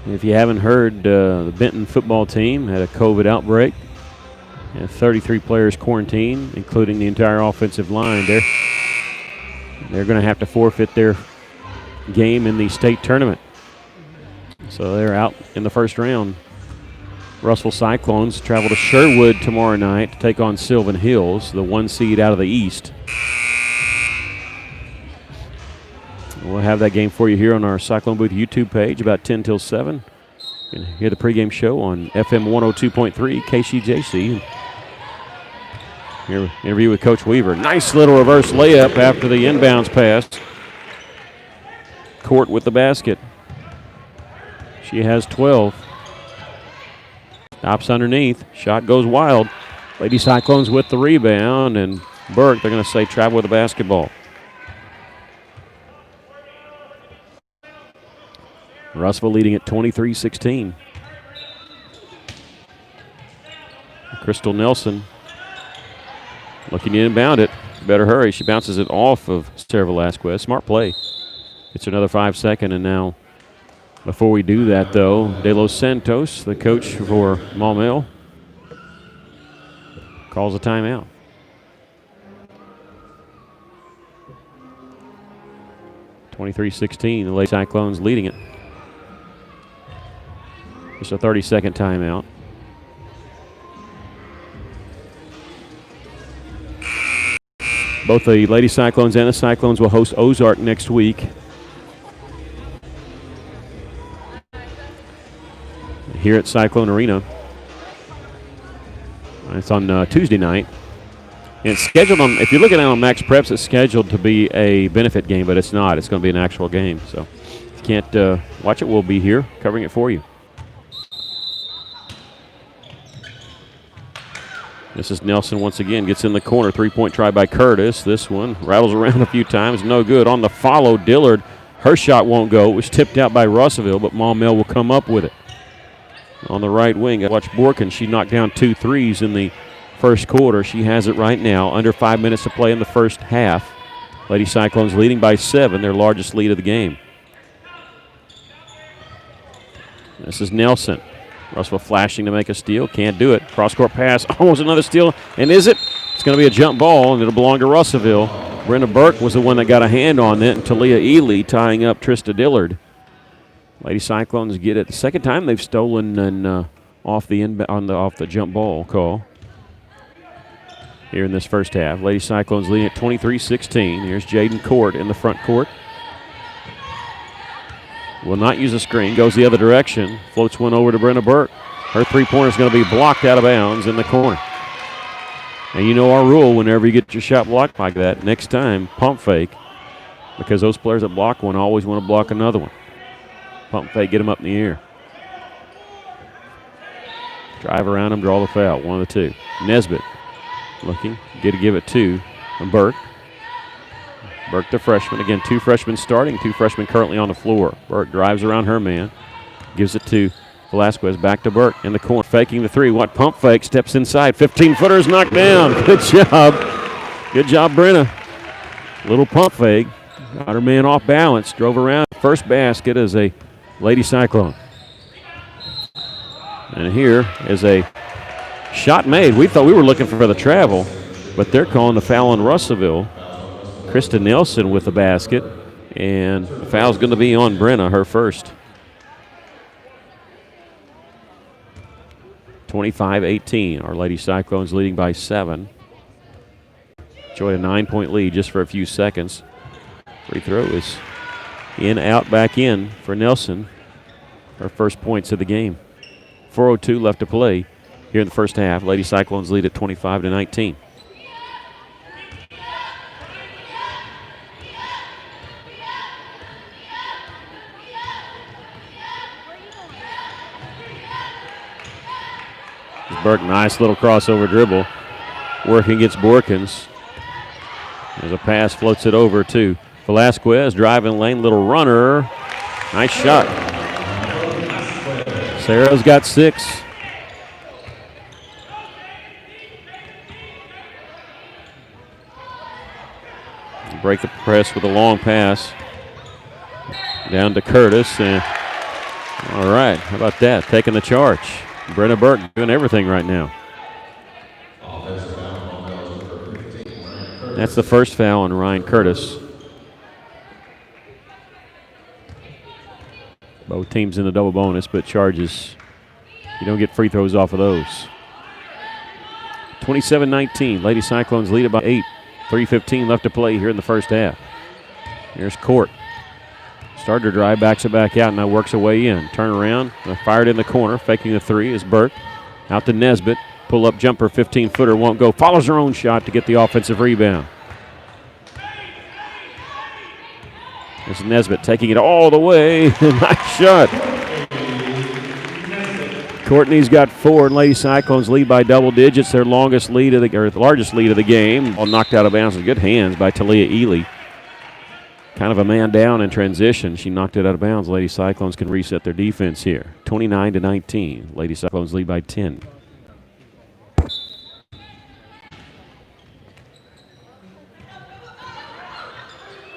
If you haven't heard, the Benton football team had a COVID outbreak. And 33 players quarantined, including the entire offensive line. They're going to have to forfeit their game in the state tournament. So they're out in the first round. Russell Cyclones travel to Sherwood tomorrow night to take on Sylvan Hills, the 1 seed out of the East. We'll have that game for you here on our Cyclone Booth YouTube page about 10 till 7. You can hear the pregame show on FM 102.3 KCJC. Here, interview with Coach Weaver. Nice little reverse layup after the inbounds pass. Court with the basket. She has 12. Stops underneath. Shot goes wild. Lady Cyclones with the rebound, and Burke, they're going to say, travel with the basketball. Russellville leading at 23-16. Crystal Nelson looking to inbound it. Better hurry. She bounces it off of Sarah Velasquez. Smart play. It's another 5-second, and now before we do that, though, De Los Santos, the coach for Maumelle, calls a timeout. (23-16), the Lady Cyclones leading it. Just a 30-second timeout. Both the Lady Cyclones and the Cyclones will host Ozark next week. Here at Cyclone Arena. It's on Tuesday night. And it's scheduled on, if you look at it on Max Preps, it's scheduled to be a benefit game, but it's not. It's going to be an actual game. So if you can't watch it, we'll be here covering it for you. This is Nelson once again, gets in the corner. 3-point try by Curtis. This one rattles around a few times, no good. On the follow, Dillard, her shot won't go. It was tipped out by Russellville, but Maumelle will come up with it. On the right wing, watch Borkin. She knocked down 2 threes in the first quarter. She has it right now. Under 5 minutes to play in the first half. Lady Cyclones leading by 7, their largest lead of the game. This is Nelson. Russell flashing to make a steal. Can't do it. Cross-court pass. Almost another steal. And is it? It's going to be a jump ball, and it'll belong to Russellville. Brenna Burke was the one that got a hand on it, and Talia Ely tying up Trista Dillard. Lady Cyclones get it. The second time they've stolen and off the jump ball call here in this first half. Lady Cyclones leading at 23-16. Here's Jaden Court in the front court. Will not use a screen. Goes the other direction. Floats one over to Brenna Burke. Her three-pointer is going to be blocked out of bounds in the corner. And you know our rule, whenever you get your shot blocked like that, next time, pump fake, because those players that block one always want to block another one. Pump fake, get them up in the air. Drive around them, draw the foul, one of the two. Nesbitt looking, give it to Burke. Burke, the freshman. Again, 2 freshmen starting, 2 freshmen currently on the floor. Burke drives around her man, gives it to Velasquez, back to Burke in the corner, faking the 3. What pump fake, steps inside. 15-footer is knocked down. Good job. Good job, Brenna. Little pump fake. Got her man off balance, drove around. First basket is a Lady Cyclone. And here is a shot made. We thought we were looking for the travel, but they're calling the foul on Russellville. Krista Nelson with the basket, and the foul's going to be on Brenna, her first. 25-18, our Lady Cyclones leading by 7. Enjoy a 9-point lead just for a few seconds. Free throw is in, out, back in for Nelson. Her first points of the game. 4:02 left to play here in the first half. Lady Cyclones lead at 25-19. Burke, nice little crossover dribble. Working against Borkins. There's a pass, floats it over to Velasquez. Driving lane, little runner. Nice shot. Sarah's got 6. Break the press with a long pass. Down to Curtis. And all right, how about that? Taking the charge. Brenna Burke doing everything right now. That's the first foul on Ryan Curtis. Both teams in the double bonus, but charges, you don't get free throws off of those. 27-19, Lady Cyclones lead it by 8. 3:15 left to play here in the first half. Here's Court. Started to drive, backs it back out, now works her way in. Turn around, fired in the corner, faking the 3 is Burke. Out to Nesbitt, pull up jumper, 15-footer, won't go. Follows her own shot to get the offensive rebound. There's Nesbitt taking it all the way. Nice shot. Courtney's got 4, and Lady Cyclones lead by double digits. Their largest lead of the game. All knocked out of bounds with good hands by Talia Ely. Kind of a man down in transition. She knocked it out of bounds. Lady Cyclones can reset their defense here. 29-19. Lady Cyclones lead by 10.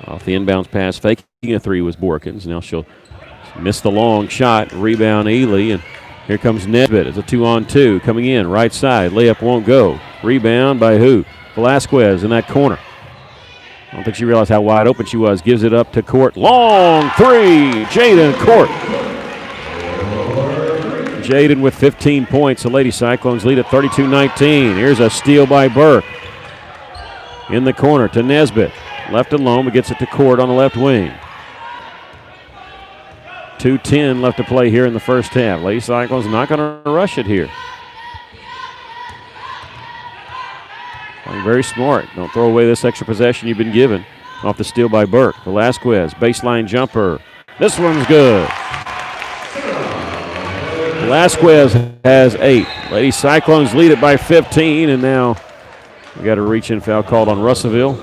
Off the inbounds pass, faking a three was Borkins. Now she'll miss the long shot. Rebound Ely, and here comes Nesbitt. It's a 2-on-2 coming in right side. Layup won't go. Rebound by who? Velasquez in that corner. I don't think she realized how wide open she was. Gives it up to Court. Long three. Jaden Court. Jaden with 15 points. The Lady Cyclones lead at 32-19. Here's a steal by Burke. In the corner to Nesbitt. Left alone, but gets it to Court on the left wing. 2:10 left to play here in the first half. Lady Cyclones not going to rush it here. Playing very smart. Don't throw away this extra possession you've been given. Off the steal by Burke. Velasquez, baseline jumper. This one's good. Velasquez has 8. Lady Cyclones lead it by 15, and now we got a reach-in foul called on Russellville.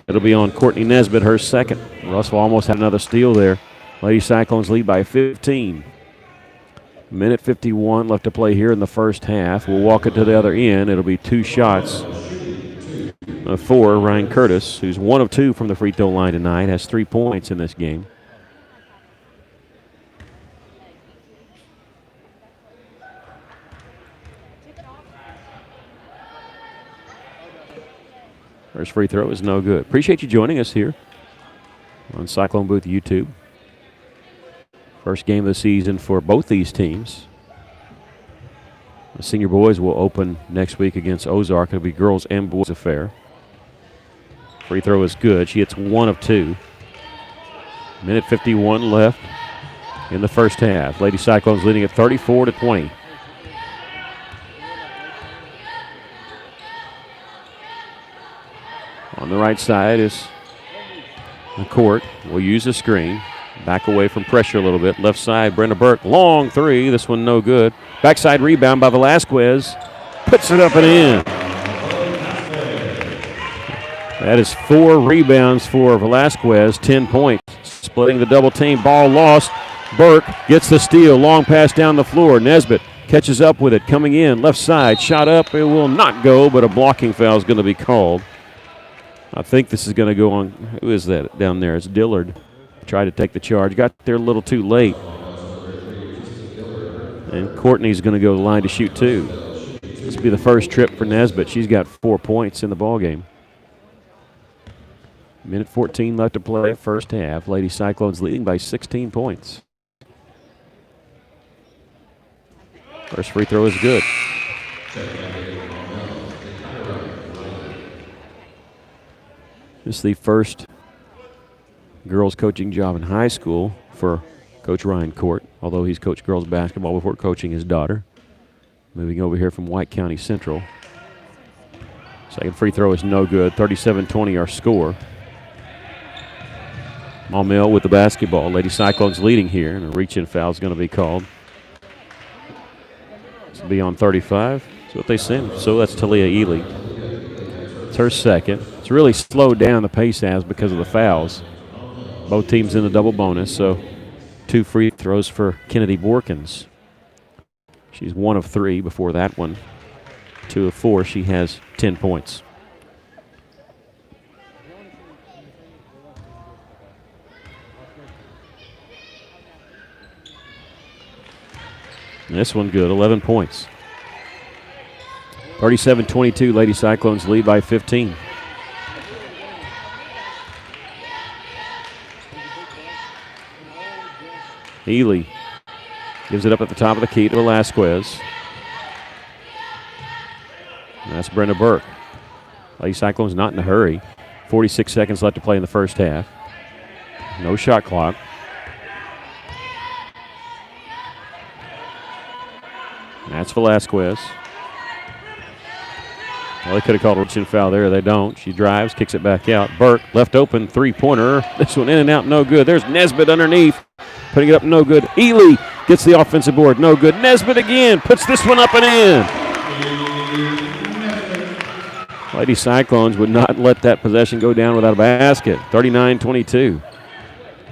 It'll be on Courtney Nesbitt, her second. Russell almost had another steal there. Lady Cyclones lead by 15. Minute 51 left to play here in the first half. We'll walk it to the other end. It'll be 2 shots for Ryan Curtis, who's 1 of 2 from the free throw line tonight, has 3 points in this game. First free throw is no good. Appreciate you joining us here on Cyclone Booth YouTube. First game of the season for both these teams. The senior boys will open next week against Ozark. It'll be girls and boys affair. Free throw is good. She hits 1 of 2. Minute 51 left in the first half. Lady Cyclones leading at 34-20. On the right side is the Court. We'll use the screen. Back away from pressure a little bit. Left side, Brenda Burke. Long three. This one no good. Backside rebound by Velasquez. Puts it up and in. That is 4 rebounds for Velasquez. 10 points. Splitting the double team. Ball lost. Burke gets the steal. Long pass down the floor. Nesbitt catches up with it. Coming in. Left side. Shot up. It will not go, but a blocking foul is going to be called. I think this is going to go on. Who is that down there? It's Dillard. Tried to take the charge. Got there a little too late. And Courtney's going to go to the line to shoot 2. This will be the first trip for Nesbitt. She's got 4 points in the ballgame. Minute 14 left to play, first half. Lady Cyclones leading by 16 points. First free throw is good. This is the first girls coaching job in high school for Coach Ryan Court, although he's coached girls basketball before coaching his daughter. Moving over here from White County Central. Second free throw is no good. 37-20 our score. Maumelle with the basketball. Lady Cyclones leading here, and a reach-in foul is going to be called. This will be on 35. That's what they send. So that's Talia Ely. It's her second. It's really slowed down, the pace has, because of the fouls. Both teams in the double bonus, so 2 free throws for Kennedy Borkins. She's 1 of 3 before that one. 2 of 4. She has 10 points. And this one good, 11 points. 37-22, Lady Cyclones lead by 15. Ely gives it up at the top of the key to Velasquez. And that's Brenda Burke. Lady Cyclones not in a hurry. 46 seconds left to play in the first half. No shot clock. That's Velasquez. Well, they could have called a reach-in foul there. They don't. She drives, kicks it back out. Burke left open, three-pointer. This one in and out, no good. There's Nesbitt underneath. Putting it up, no good. Ely gets the offensive board, no good. Nesbitt again, puts this one up and in. Lady Cyclones would not let that possession go down without a basket. 39-22.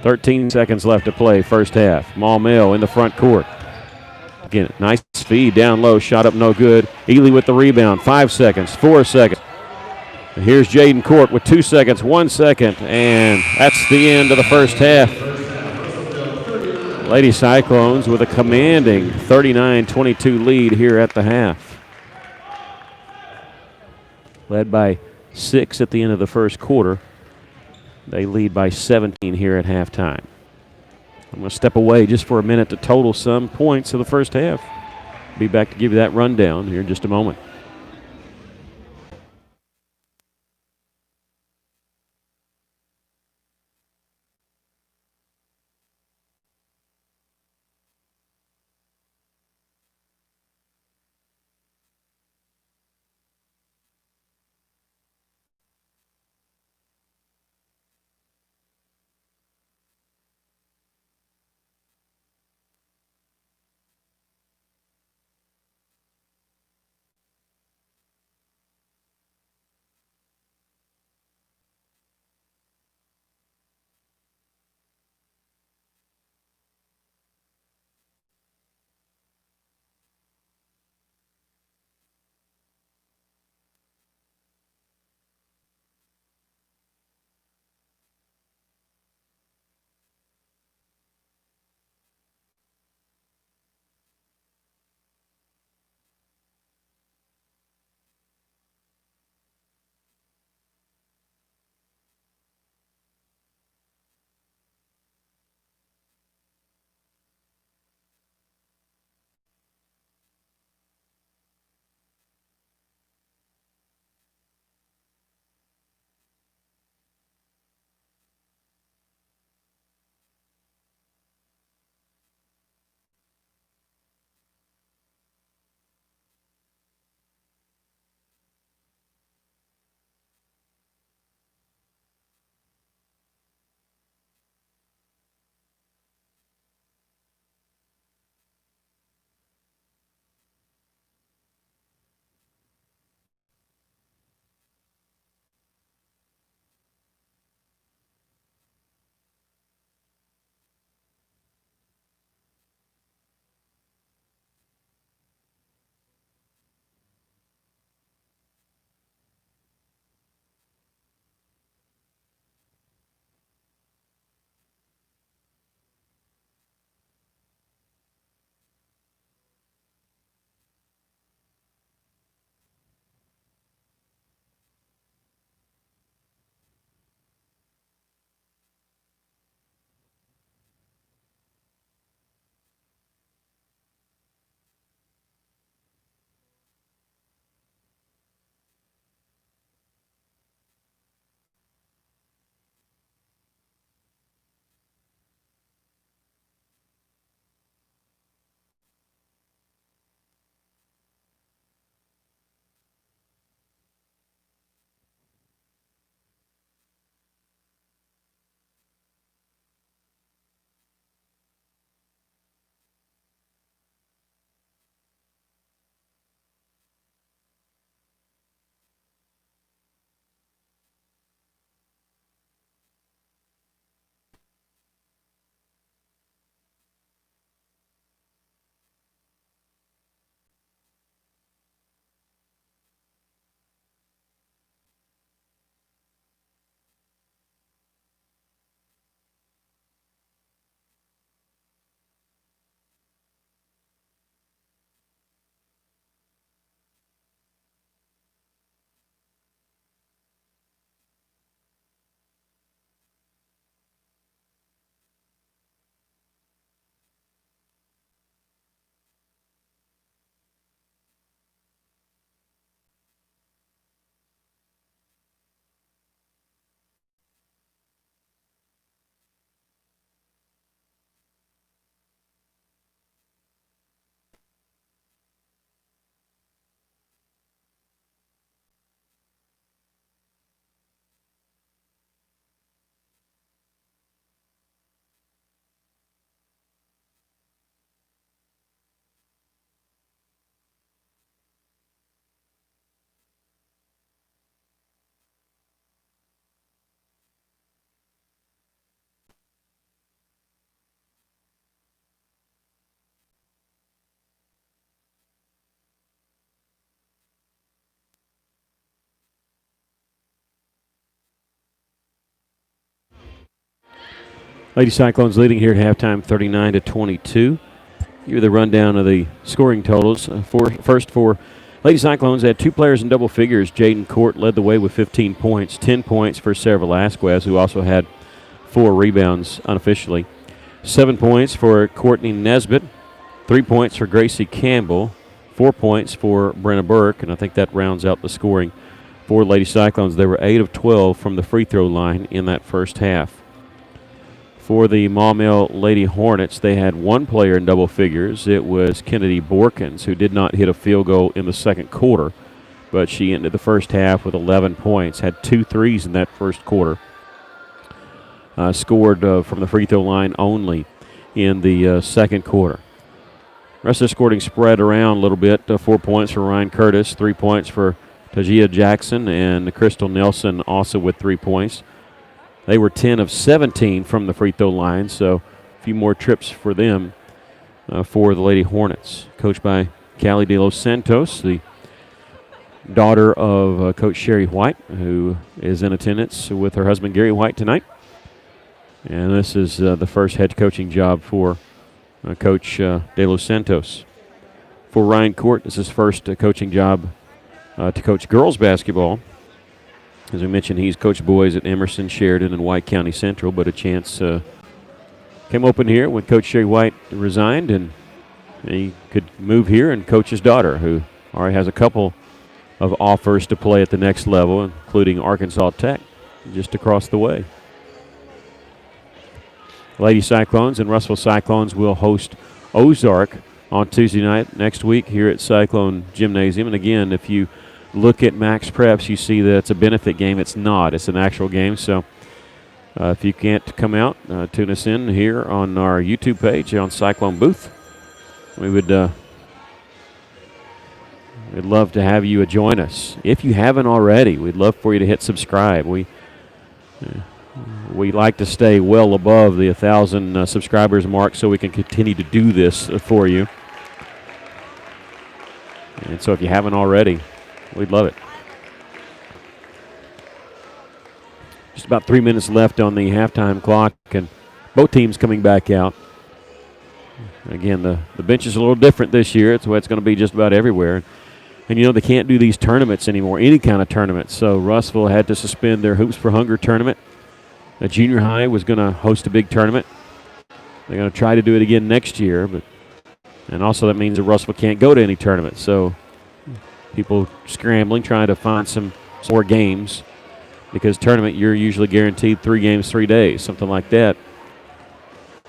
13 seconds left to play, first half. Maumelle in the front court. Again, nice feed down low, shot up no good. Ely with the rebound, 5 seconds, 4 seconds. Here's Jaden Court with 2 seconds, 1 second, and that's the end of the first half. Lady Cyclones with a commanding 39-22 lead here at the half. Led by 6 at the end of the first quarter. They lead by 17 here at halftime. I'm going to step away just for a minute to total some points of the first half. Be back to give you that rundown here in just a moment. Lady Cyclones leading here at halftime 39-22. Here are the rundown of the scoring totals. First for Lady Cyclones had 2 players in double figures. Jaden Court led the way with 15 points. 10 points for Sarah Velasquez, who also had 4 rebounds unofficially. 7 points for Courtney Nesbitt. 3 points for Gracie Campbell. 4 points for Brenna Burke, and I think that rounds out the scoring for Lady Cyclones. They were 8 of 12 from the free throw line in that first half. For the Maumelle Lady Hornets, they had 1 player in double figures. It was Kennedy Borkins, who did not hit a field goal in the second quarter, but she ended the first half with 11 points, had 2 threes in that first quarter. Scored from the free throw line only in the second quarter. Rest of the scoring spread around a little bit. 4 points for Ryan Curtis, 3 points for Tajia Jackson, and Crystal Nelson also with 3 points. They were 10 of 17 from the free throw line, so a few more trips for them for the Lady Hornets. Coached by Callie De Los Santos, the daughter of Coach Sherry White, who is in attendance with her husband Gary White tonight. And this is the first head coaching job for Coach De Los Santos. For Ryan Court, this is his first coaching job to coach girls basketball. As we mentioned, he's coached boys at Emerson, Sheridan, and White County Central, but a chance came open here when Coach Sherry White resigned, and he could move here and coach his daughter, who already has a couple of offers to play at the next level, including Arkansas Tech, just across the way. Lady Cyclones and Russell Cyclones will host Ozark on Tuesday night next week here at Cyclone Gymnasium. And again, if you look at Max Preps, you see that it's a benefit game. It's not. It's an actual game. So if you can't come out, tune us in here on our YouTube page on Cyclone Booth. We would we'd love to have you join us. If you haven't already, we'd love for you to hit subscribe. We like to stay well above the 1,000 subscribers mark so we can continue to do this for you. And so if you haven't already, we'd love it. Just about 3 minutes left on the halftime clock, and both teams coming back out. Again, the bench is a little different this year. It's the way it's going to be just about everywhere. And, you know, they can't do these tournaments anymore, any kind of tournament. So Russellville had to suspend their Hoops for Hunger tournament. The junior high was going to host a big tournament. They're going to try to do it again next year, and also that means that Russellville can't go to any tournament. So people scrambling, trying to find some more games, because tournament you're usually guaranteed 3 games, 3 days, something like that,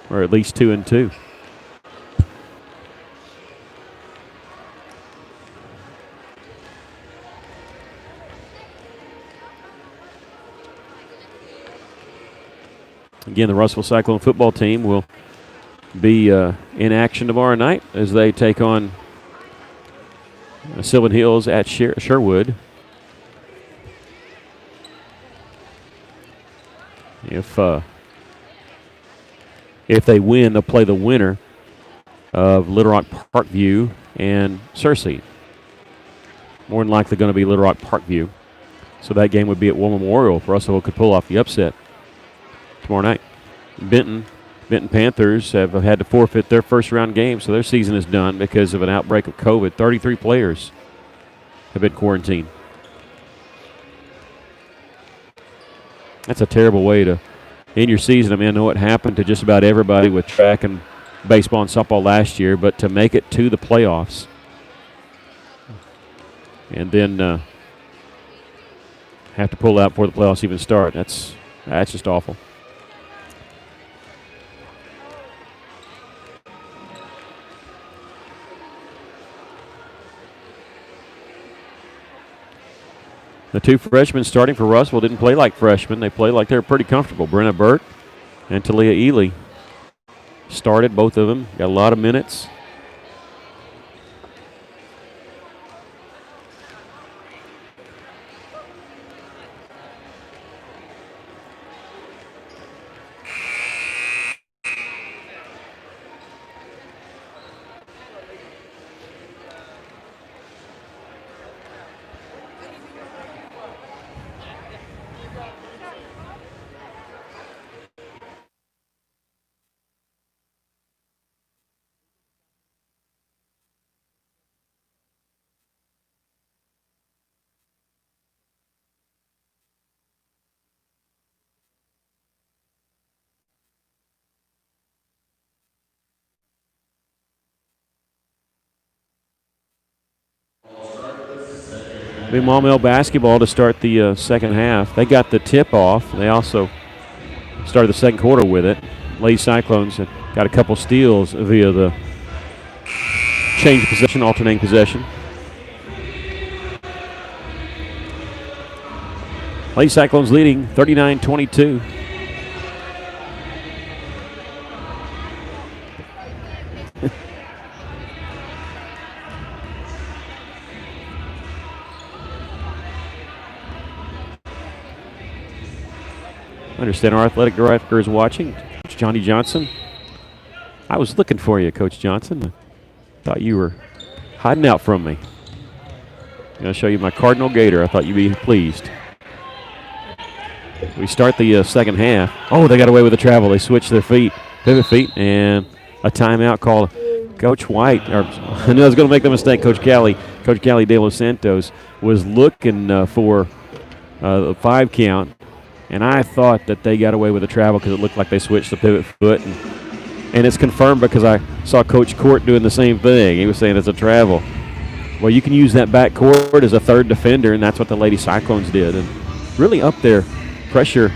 or at least 2 and 2. Again, the Russellville Cyclone football team will be in action tomorrow night as they take on Sylvan Hills at Sherwood. If they win, they'll play the winner of Little Rock Parkview and Searcy. More than likely going to be Little Rock Parkview. So that game would be at War Memorial if Russellville could pull off the upset tomorrow night. Benton Panthers have had to forfeit their first round game, so their season is done because of an outbreak of COVID. 33 players have been quarantined. That's a terrible way to end your season. I mean, I know it happened to just about everybody with track and baseball and softball last year, but to make it to the playoffs and then have to pull out before the playoffs even start, that's just awful. The 2 freshmen starting for Russellville didn't play like freshmen. They played like they were pretty comfortable. Brenna Burke and Talia Ely started, both of them. Got a lot of minutes. be Maumelle basketball to start the second half. They got the tip off. They also started the second quarter with it. Lady Cyclones had got a couple steals via the change of possession, alternating possession. Lady Cyclones leading 39-22. I understand our athletic director is watching, Coach Johnny Johnson. I was looking for you, Coach Johnson. I thought you were hiding out from me. I'm going to show you my Cardinal Gator. I thought you'd be pleased. We start the second half. Oh, they got away with the travel. They switched their feet, pivot feet, and a timeout call. Coach White, or I knew I was going to make the mistake. Coach Callie De Los Santos was looking for the 5 count. And I thought that they got away with the travel because it looked like they switched the pivot foot. And it's confirmed because I saw Coach Court doing the same thing. He was saying it's a travel. Well, you can use that back court as a third defender, and that's what the Lady Cyclones did. And really up their pressure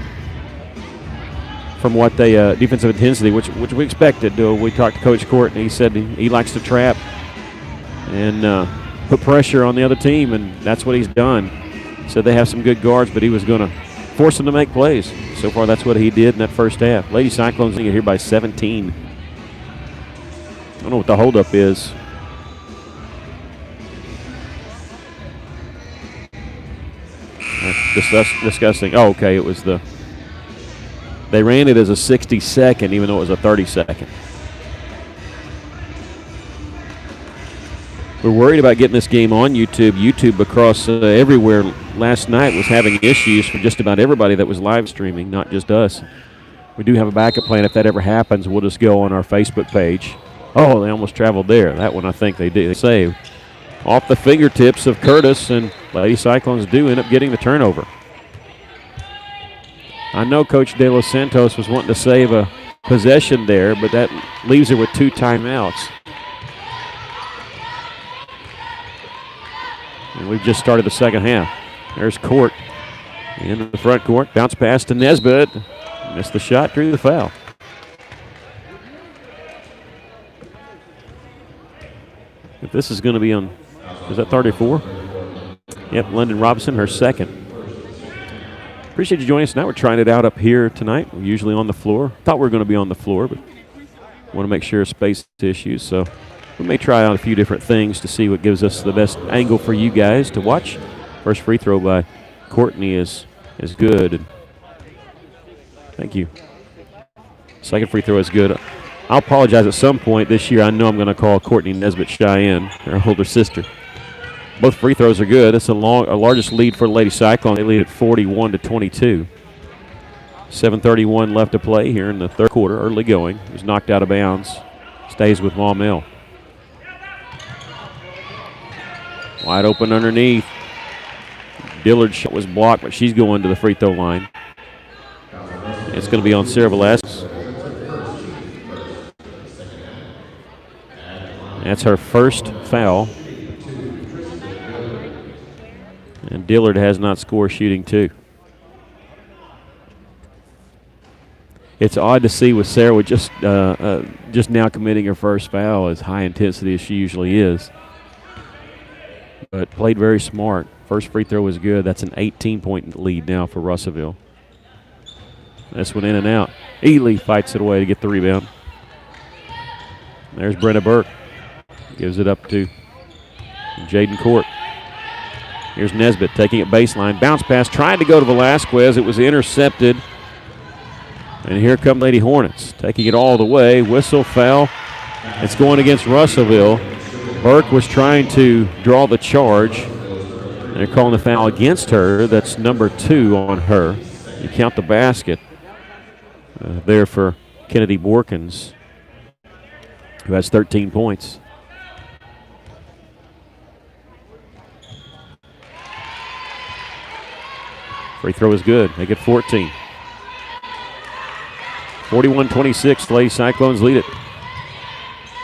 from what they defensive intensity, which we expected. We talked to Coach Court, and he said he likes to trap and put pressure on the other team, and that's what he's done. Said they have some good guards, but he was going to force them to make plays. So far, that's what he did in that first half. Lady Cyclones leading here by 17. I don't know what the holdup is. Disgusting. Oh, okay, it was they ran it as a 60-second, even though it was a 30-second. We're worried about getting this game on YouTube. YouTube across everywhere last night was having issues for just about everybody that was live streaming, not just us. We do have a backup plan. If that ever happens, we'll just go on our Facebook page. Oh, they almost traveled there. That one I think they did. They saved. Off the fingertips of Curtis, and Lady Cyclones do end up getting the turnover. I know Coach De Los Santos was wanting to save a possession there, but that leaves her with 2 timeouts. And we've just started the second half. There's Court in the front court. Bounce pass to Nesbitt. Missed the shot, drew the foul. If this is going to be on, is that 34? Yep, London Robinson, her second. Appreciate you joining us tonight. We're trying it out up here tonight. We're usually on the floor. Thought we were going to be on the floor, but want to make sure space issues. So we may try out a few different things to see what gives us the best angle for you guys to watch. First free throw by Courtney is good. Thank you. Second free throw is good. I'll apologize at some point this year. I know I'm going to call Courtney Nesbitt Cheyenne, her older sister. Both free throws are good. It's a largest lead for the Lady Cyclone. They lead at 41-22. 7:31 left to play here in the third quarter. Early going. It was knocked out of bounds. Stays with Maumelle. Wide open underneath. Dillard's shot was blocked, but she's going to the free throw line. It's going to be on Sarah Velasquez. That's her first foul. And Dillard has not scored shooting 2. It's odd to see with Sarah with just now committing her first foul as high intensity as she usually is. But played very smart. First free throw was good. That's an 18-point lead now for Russellville. This one in and out. Ely fights it away to get the rebound. There's Brenna Burke. Gives it up to Jaden Court. Here's Nesbitt taking it baseline. Bounce pass, tried to go to Velasquez. It was intercepted. And here come Lady Hornets, taking it all the way. Whistle, foul. It's going against Russellville. Burke was trying to draw the charge. And they're calling the foul against her. That's number 2 on her. You count the basket there for Kennedy Borkins, who has 13 points. Free throw is good. They get 14. 41-26, Lady Cyclones lead it.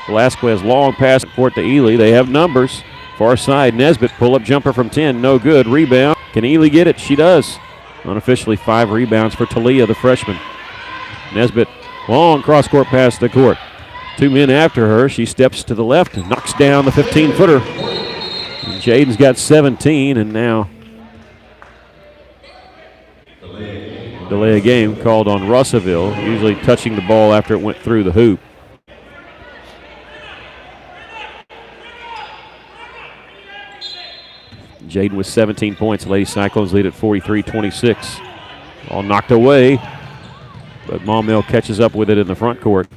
Velasquez, long pass court to Ely. They have numbers. Far side, Nesbitt, pull-up jumper from 10, no good. Rebound, can Ely get it? She does. Unofficially 5 rebounds for Talia, the freshman. Nesbitt, long cross-court pass to the court. 2 men after her, she steps to the left and knocks down the 15-footer. Jaden's got 17, and now delay of game called on Russellville, usually touching the ball after it went through the hoop. Jaden with 17 points. Lady Cyclones lead at 43-26. All knocked away, but Maumelle catches up with it in the front court.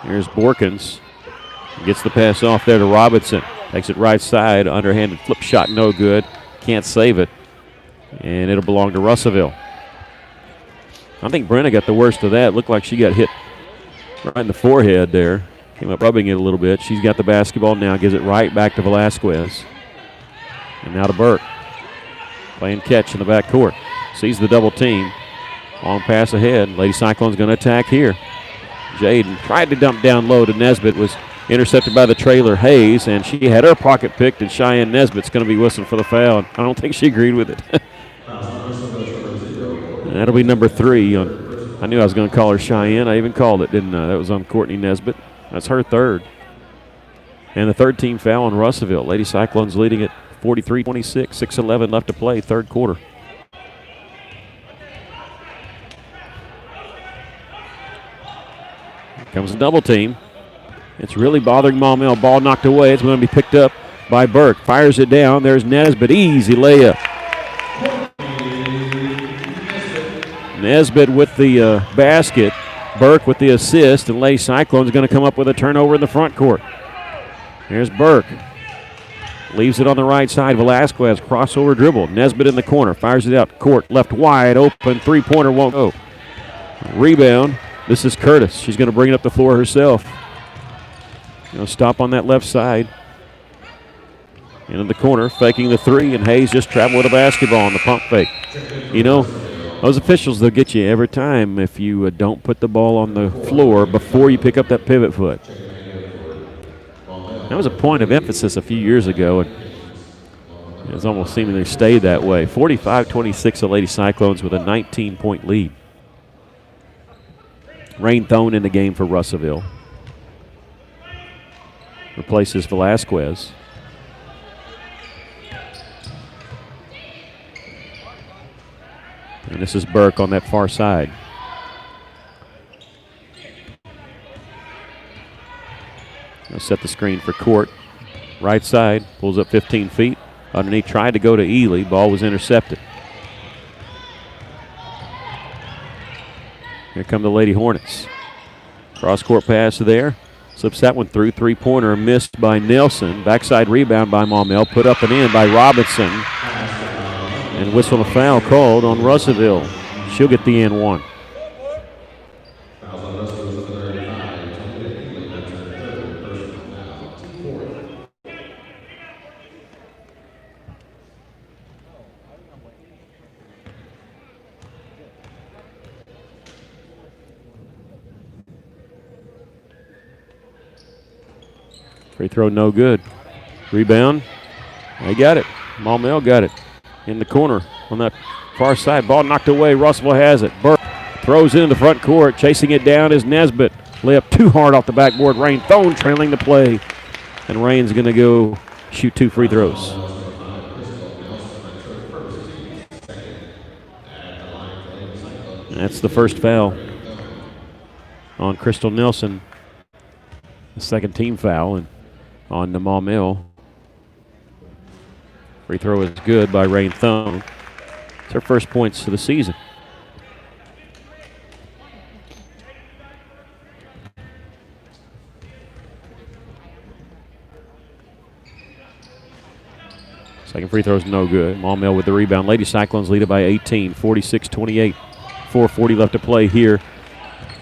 Here's Borkins. Gets the pass off there to Robinson. Takes it right side. Underhanded flip shot, no good. Can't save it. And it'll belong to Russellville. I think Brenna got the worst of that. Looked like she got hit right in the forehead there. Came up rubbing it a little bit. She's got the basketball now. Gives it right back to Velasquez. And now to Burke. Playing catch in the back court. Sees the double team. Long pass ahead. Lady Cyclone's going to attack here. Jaden tried to dump down low to Nesbitt. Was intercepted by the trailer, Hayes, and she had her pocket picked, and Cheyenne Nesbitt's going to be whistling for the foul. I don't think she agreed with it. And that'll be number 3. I knew I was going to call her Cheyenne. I even called it, didn't I? That was on Courtney Nesbitt. That's her 3rd. And the 3rd team foul on Russellville. Lady Cyclones leading at 43-26, 6:11 left to play, 3rd quarter. Here comes a double team. It's really bothering Maumelle. Ball knocked away. It's going to be picked up by Burke. Fires it down. There's Nesbitt. Easy layup. Nesbitt with the basket. Burke with the assist. And Lady Cyclone's going to come up with a turnover in the front court. Here's Burke. Leaves it on the right side. Velasquez, crossover dribble. Nesbitt in the corner. Fires it out. Court left wide open. 3-pointer won't go. Rebound. This is Curtis. She's going to bring it up the floor herself. Stop on that left side. Into the corner, faking the 3, and Hayes just traveled with a basketball on the pump fake. Those officials, they'll get you every time if you don't put the ball on the floor before you pick up that pivot foot. That was a point of emphasis a few years ago, and it's almost seemingly stayed that way. 45-26, the Lady Cyclones with a 19-point lead. Rain Thone in the game for Russellville. Replaces Velasquez. And this is Burke on that far side. I'll set the screen for Court. Right side, pulls up 15 feet. Underneath, tried to go to Ely. Ball was intercepted. Here come the Lady Hornets. Cross-court pass there. Slips that one through. 3-pointer missed by Nelson. Backside rebound by Maumelle. Put up and in by Robinson. And whistle a foul called on Russellville. She'll get the and 1. Free throw no good. Rebound. They got it. Maumelle got it. In the corner on that far side. Ball knocked away. Russellville has it. Burke throws it in the front court. Chasing it down is Nesbitt. Layup too hard off the backboard. Rain Thone trailing the play. And Rain's going to go shoot 2 free throws. And that's the first foul on Crystal Nelson. The second team foul. And on the Maumelle. Free throw is good by Rain Thone. It's her first points of the season. Second free throw is no good. Maumelle with the rebound. Lady Cyclones lead it by 18, 46-28. 4:40 left to play here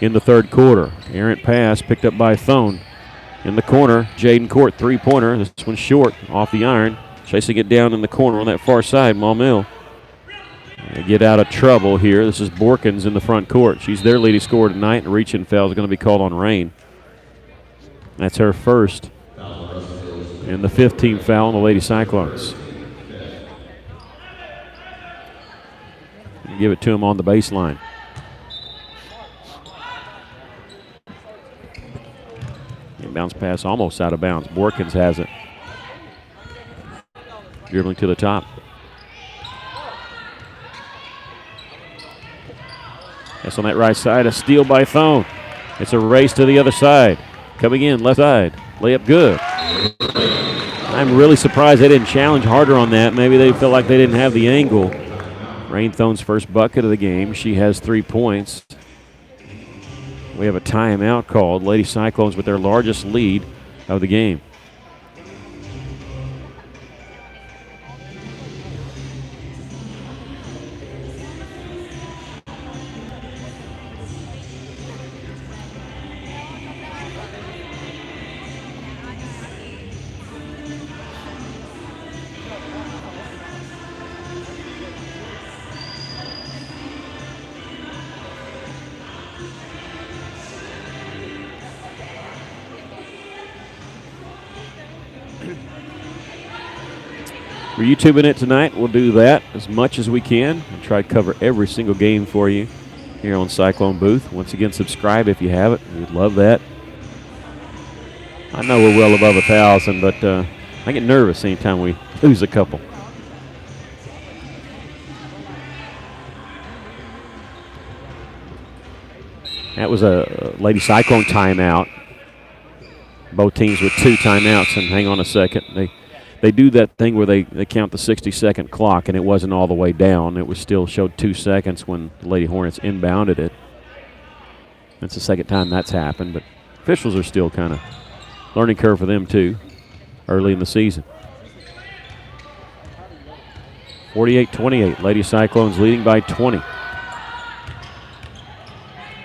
in the third quarter. Errant pass picked up by Thone. In the corner, Jaden Court, 3-pointer. This one's short, off the iron. Chasing it down in the corner on that far side, Maumelle. They get out of trouble here. This is Borkins in the front court. She's their leading scorer tonight, and a reach-in foul is going to be called on Rain. That's her first. And the 15th foul on the Lady Cyclones. Give it to him on the baseline. Bounce pass almost out of bounds. Borkins has it. Dribbling to the top. That's on that right side. A steal by Thone. It's a race to the other side. Coming in, left side. Layup good. I'm really surprised they didn't challenge harder on that. Maybe they felt like they didn't have the angle. Rain Thone's first bucket of the game. She has 3 points. We have a timeout called. Lady Cyclones with their largest lead of the game. We're YouTubing it tonight. We'll do that as much as we can. We'll try to cover every single game for you here on Cyclone Booth. Once again, subscribe if you haven't. We'd love that. I know we're well above 1,000, but I get nervous anytime we lose a couple. That was a Lady Cyclone timeout. Both teams with 2 timeouts, and hang on a second. They do that thing where they count the 60-second clock, and it wasn't all the way down. It was still showed 2 seconds when the Lady Hornets inbounded it. That's the second time that's happened, but officials are still kind of learning curve for them too, early in the season. 48-28, Lady Cyclones leading by 20.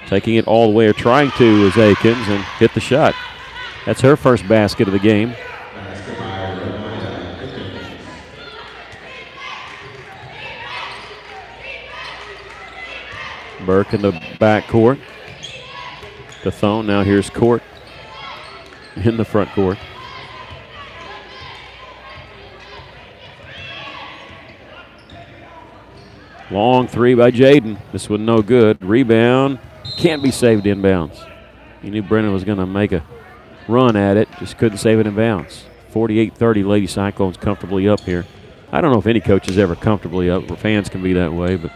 Taking it all the way, or trying to, is Akins, and hit the shot. That's her first basket of the game. Burke in the backcourt. To Thone. Now here's Court in the front court. Long three by Jaden. This one no good. Rebound. Can't be saved inbounds. You knew Brennan was going to make a run at it. Just couldn't save it in bounds. 48-30, Lady Cyclones comfortably up here. I don't know if any coach is ever comfortably up. Fans can be that way, but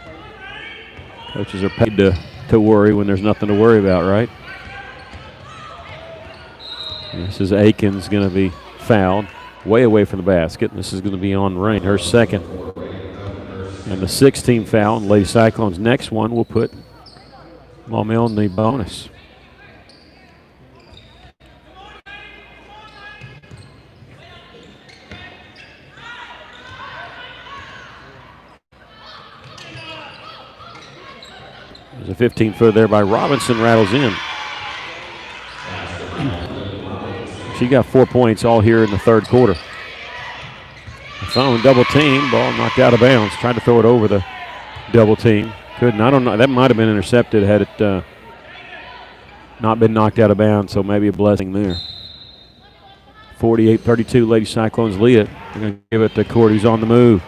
coaches are paid to worry when there's nothing to worry about, right? This is Akins going to be fouled way away from the basket. This is going to be on Rain, her second. And the 16th foul, and Lady Cyclones' next one will put Maumelle in the bonus. There's a 15-footer there by Robinson, rattles in. She got 4 points all here in the third quarter. Phone double team, ball knocked out of bounds. Tried to throw it over the double team. Couldn't. I don't know. That might have been intercepted had it not been knocked out of bounds, so maybe a blessing there. 48-32, Lady Cyclones lead it. They're going to give it to Court, who's on the move.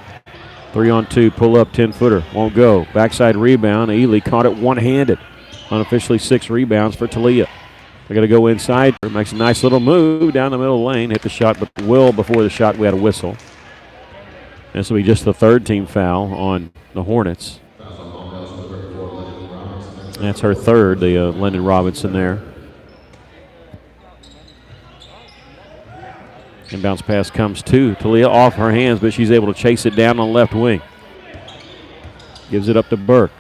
3-on-2, pull up, 10-footer. Won't go. Backside rebound. Ely caught it one-handed. Unofficially 6 rebounds for Talia. They're going to go inside. Makes a nice little move down the middle lane. Hit the shot, but well before the shot we had a whistle. This will be just the third team foul on the Hornets. That's her third, the Lyndon Robinson there. Inbounds pass comes to Talia off her hands, but she's able to chase it down on the left wing. Gives it up to Burke.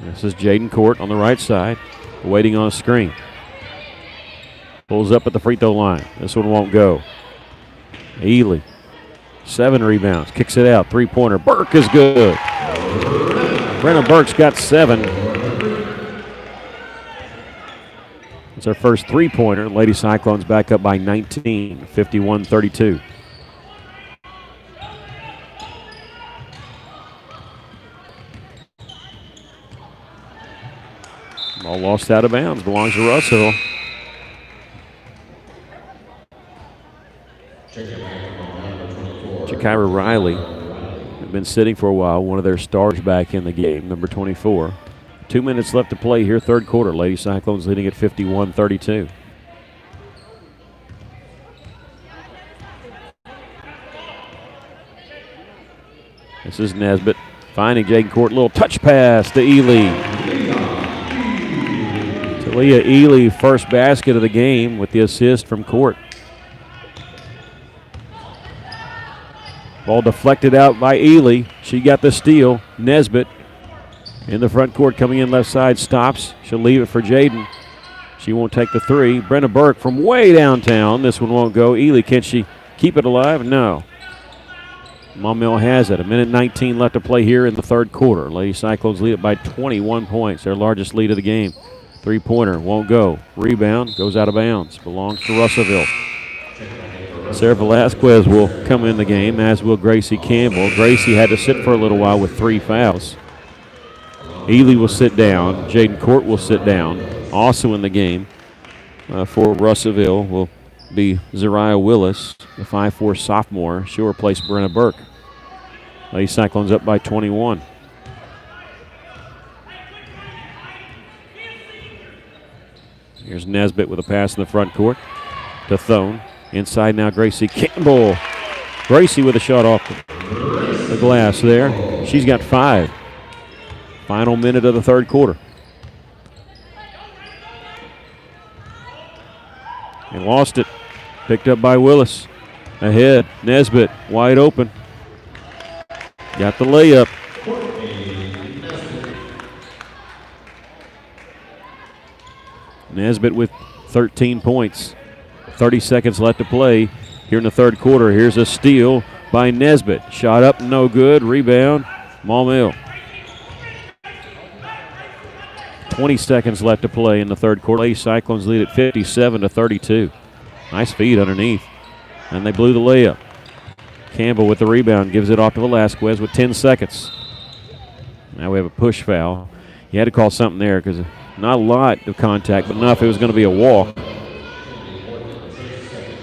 This is Jaden Court on the right side, waiting on a screen. Pulls up at the free throw line. This one won't go. Ely, 7 rebounds, kicks it out, 3-pointer. Burke is good. Brenna Burke's got 7. It's her first 3-pointer. Lady Cyclones back up by 19, 51-32. Ball lost out of bounds. Belongs to Russell. Jakira Riley had been sitting for a while. One of their stars back in the game, number 24. 2 minutes left to play here, third quarter. Lady Cyclones leading at 51-32. This is Nesbitt finding Jaden Court. Little touch pass to Ely. Talia Ely, first basket of the game with the assist from Court. Ball deflected out by Ely. She got the steal. Nesbitt in the front court coming in left side. Stops. She'll leave it for Jaden. She won't take the three. Brenna Burke from way downtown. This one won't go. Ely, can she keep it alive? No. Maumelle has it. 1:19 left to play here in the third quarter. Lady Cyclones lead it by 21 points, their largest lead of the game. Three-pointer won't go. Rebound goes out of bounds. Belongs to Russellville. Sarah Velasquez will come in the game, as will Gracie Campbell. Gracie had to sit for a little while with 3 fouls. Ely will sit down. Jaden Court will sit down. Also in the game for Russellville will be Zariah Willis, the 5'4" sophomore. She'll replace Brenna Burke. Lady Cyclones up by 21. Here's Nesbitt with a pass in the front court to Thone. Inside now Gracie Campbell. Gracie with a shot off the glass there. She's got 5. Final minute of the third quarter. And lost it. Picked up by Willis. Ahead. Nesbitt wide open. Got the layup. Nesbitt with 13 points. 30 seconds left to play here in the third quarter. Here's a steal by Nesbitt. Shot up, no good. Rebound, Maumelle. 20 seconds left to play in the third quarter. Lady Cyclones lead at 57-32. Nice feed underneath. And they blew the layup. Campbell with the rebound, gives it off to Velasquez with 10 seconds. Now we have a push foul. You had to call something there because not a lot of contact, but enough it was going to be a walk.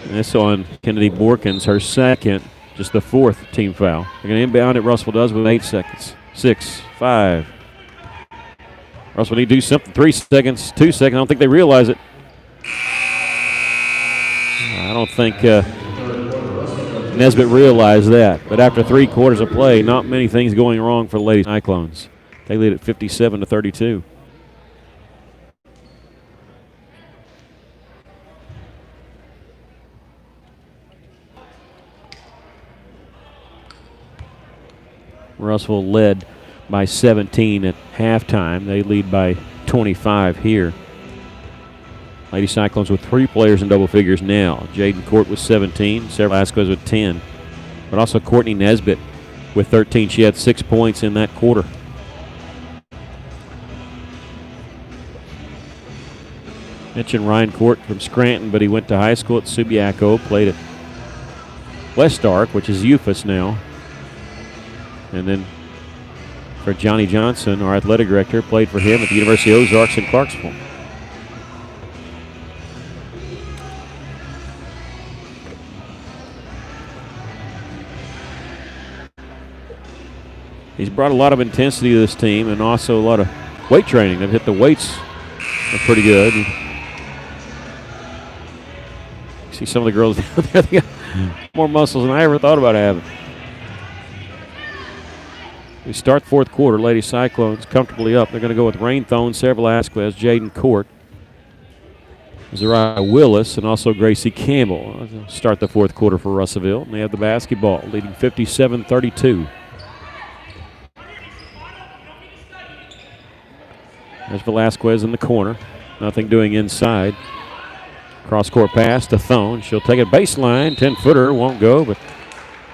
And this on Kennedy Borkins, her second, just the 4th team foul. They're going to inbound it, Russell does with 8 seconds. 6, 5. Russell need to do something. 3 seconds, 2 seconds. I don't think they realize it. I don't think Nesbitt realized that. But after 3 quarters of play, not many things going wrong for the Lady Cyclones. They lead at 57-32. Russell led by 17 at halftime. They lead by 25 here. Lady Cyclones with 3 players in double figures now. Jaden Court with 17, Sarah Velasquez with 10. But also Courtney Nesbitt with 13. She had 6 points in that quarter. Mentioned Ryan Court from Scranton, but he went to high school at Subiaco, played at West Ark, which is Eufus now. And then for Johnny Johnson, our athletic director, played for him at the University of Ozarks in Clarksville. He's brought a lot of intensity to this team and also a lot of weight training. They've hit the weights pretty good. See some of the girls down there, they got more muscles than I ever thought about having. We start fourth quarter. Lady Cyclones comfortably up. They're going to go with Rain Thone, Sarah Velasquez, Jaden Court, Zariah Willis, and also Gracie Campbell. Start the fourth quarter for Russellville. And they have the basketball, leading 57-32. There's Velasquez in the corner. Nothing doing inside. Cross-court pass to Thone. She'll take it baseline. 10-footer won't go, but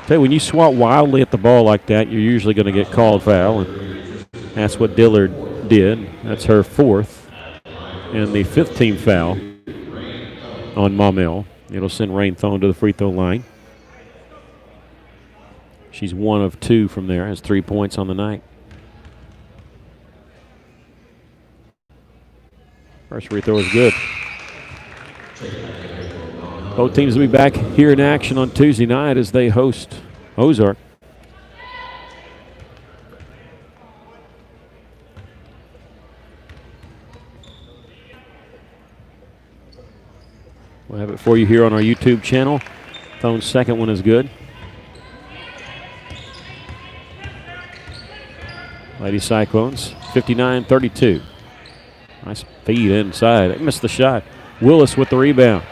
tell you, when you swat wildly at the ball like that, you're usually going to get called foul, and that's what Dillard did. That's her 4th and the 5th team foul on Maumelle. It'll send Rain Thone to the free throw line. She's 1 of 2 from there, has 3 points on the night. First free throw is good. Both teams will be back here in action on Tuesday night as they host Ozark. We'll have it for you here on our YouTube channel. Thone's second one is good. Lady Cyclones, 59-32. Nice feed inside. They missed the shot. Willis with the rebound.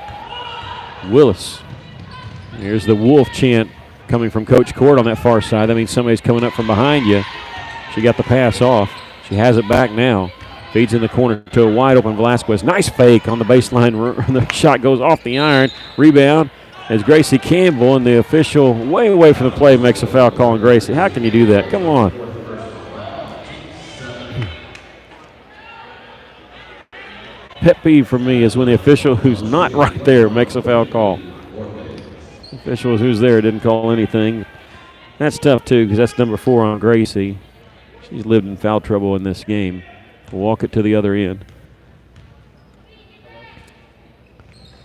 Willis. Here's the Wolf chant coming from Coach Court on that far side. That means somebody's coming up from behind you. She got the pass off. She has it back now. Feeds in the corner to a wide open Velasquez. Nice fake on the baseline. The shot goes off the iron. Rebound as Gracie Campbell, and the official way away from the play makes a foul call on Gracie. How can you do that? Come on. Pet peeve for me is when the official who's not right there makes a foul call. The official who's there didn't call anything. That's tough too, because that's number 4 on Gracie. She's lived in foul trouble in this game. We'll walk it to the other end.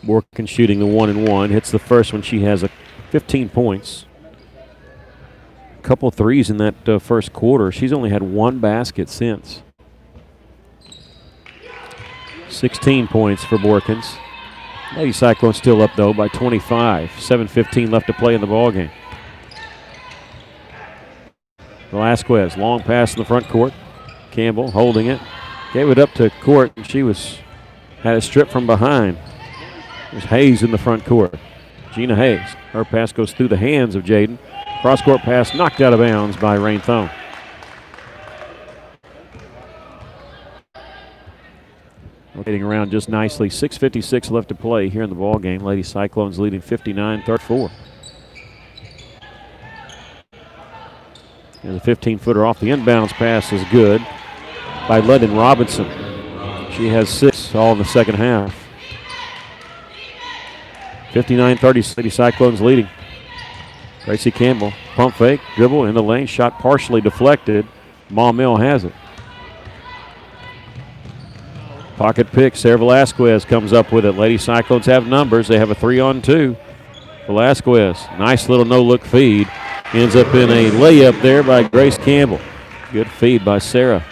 Borkin shooting the 1-and-1. Hits the first one. She has 15 points. A couple threes in that first quarter. She's only had 1 basket since. 16 points for Borkins. Lady Cyclones still up, though, by 25. 7:15 left to play in the ballgame. Velasquez, long pass in the front court. Campbell holding it. Gave it up to Court, and she had it stripped from behind. There's Hayes in the front court. Gina Hayes. Her pass goes through the hands of Jaden. Cross-court pass knocked out of bounds by Rain Thone. Rotating around just nicely. 6:56 left to play here in the ball game. Lady Cyclones leading 59-34. And the 15-footer off the inbounds pass is good by London Robinson. She has 6 all in the second half. 59-30, Lady Cyclones leading. Gracie Campbell, pump fake, dribble in the lane, shot partially deflected. Maumelle has it. Pocket pick, Sarah Velasquez comes up with it. Lady Cyclones have numbers. They have a 3-on-2. Velasquez, nice little no-look feed. Ends up in a layup there by Grace Campbell. Good feed by Sarah.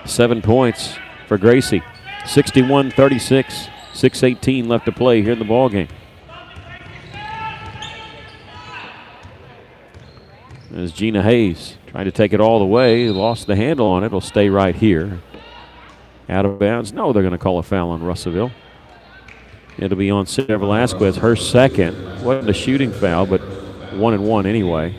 7 points for Gracie. 61-36, 6:18 left to play here in the ballgame. As Gina Hayes trying to take it all the way, lost the handle on it. It'll stay right here. Out of bounds. No, they're going to call a foul on Russellville. It'll be on Sarah Velasquez, her second. Wasn't a shooting foul, but 1-and-1 anyway.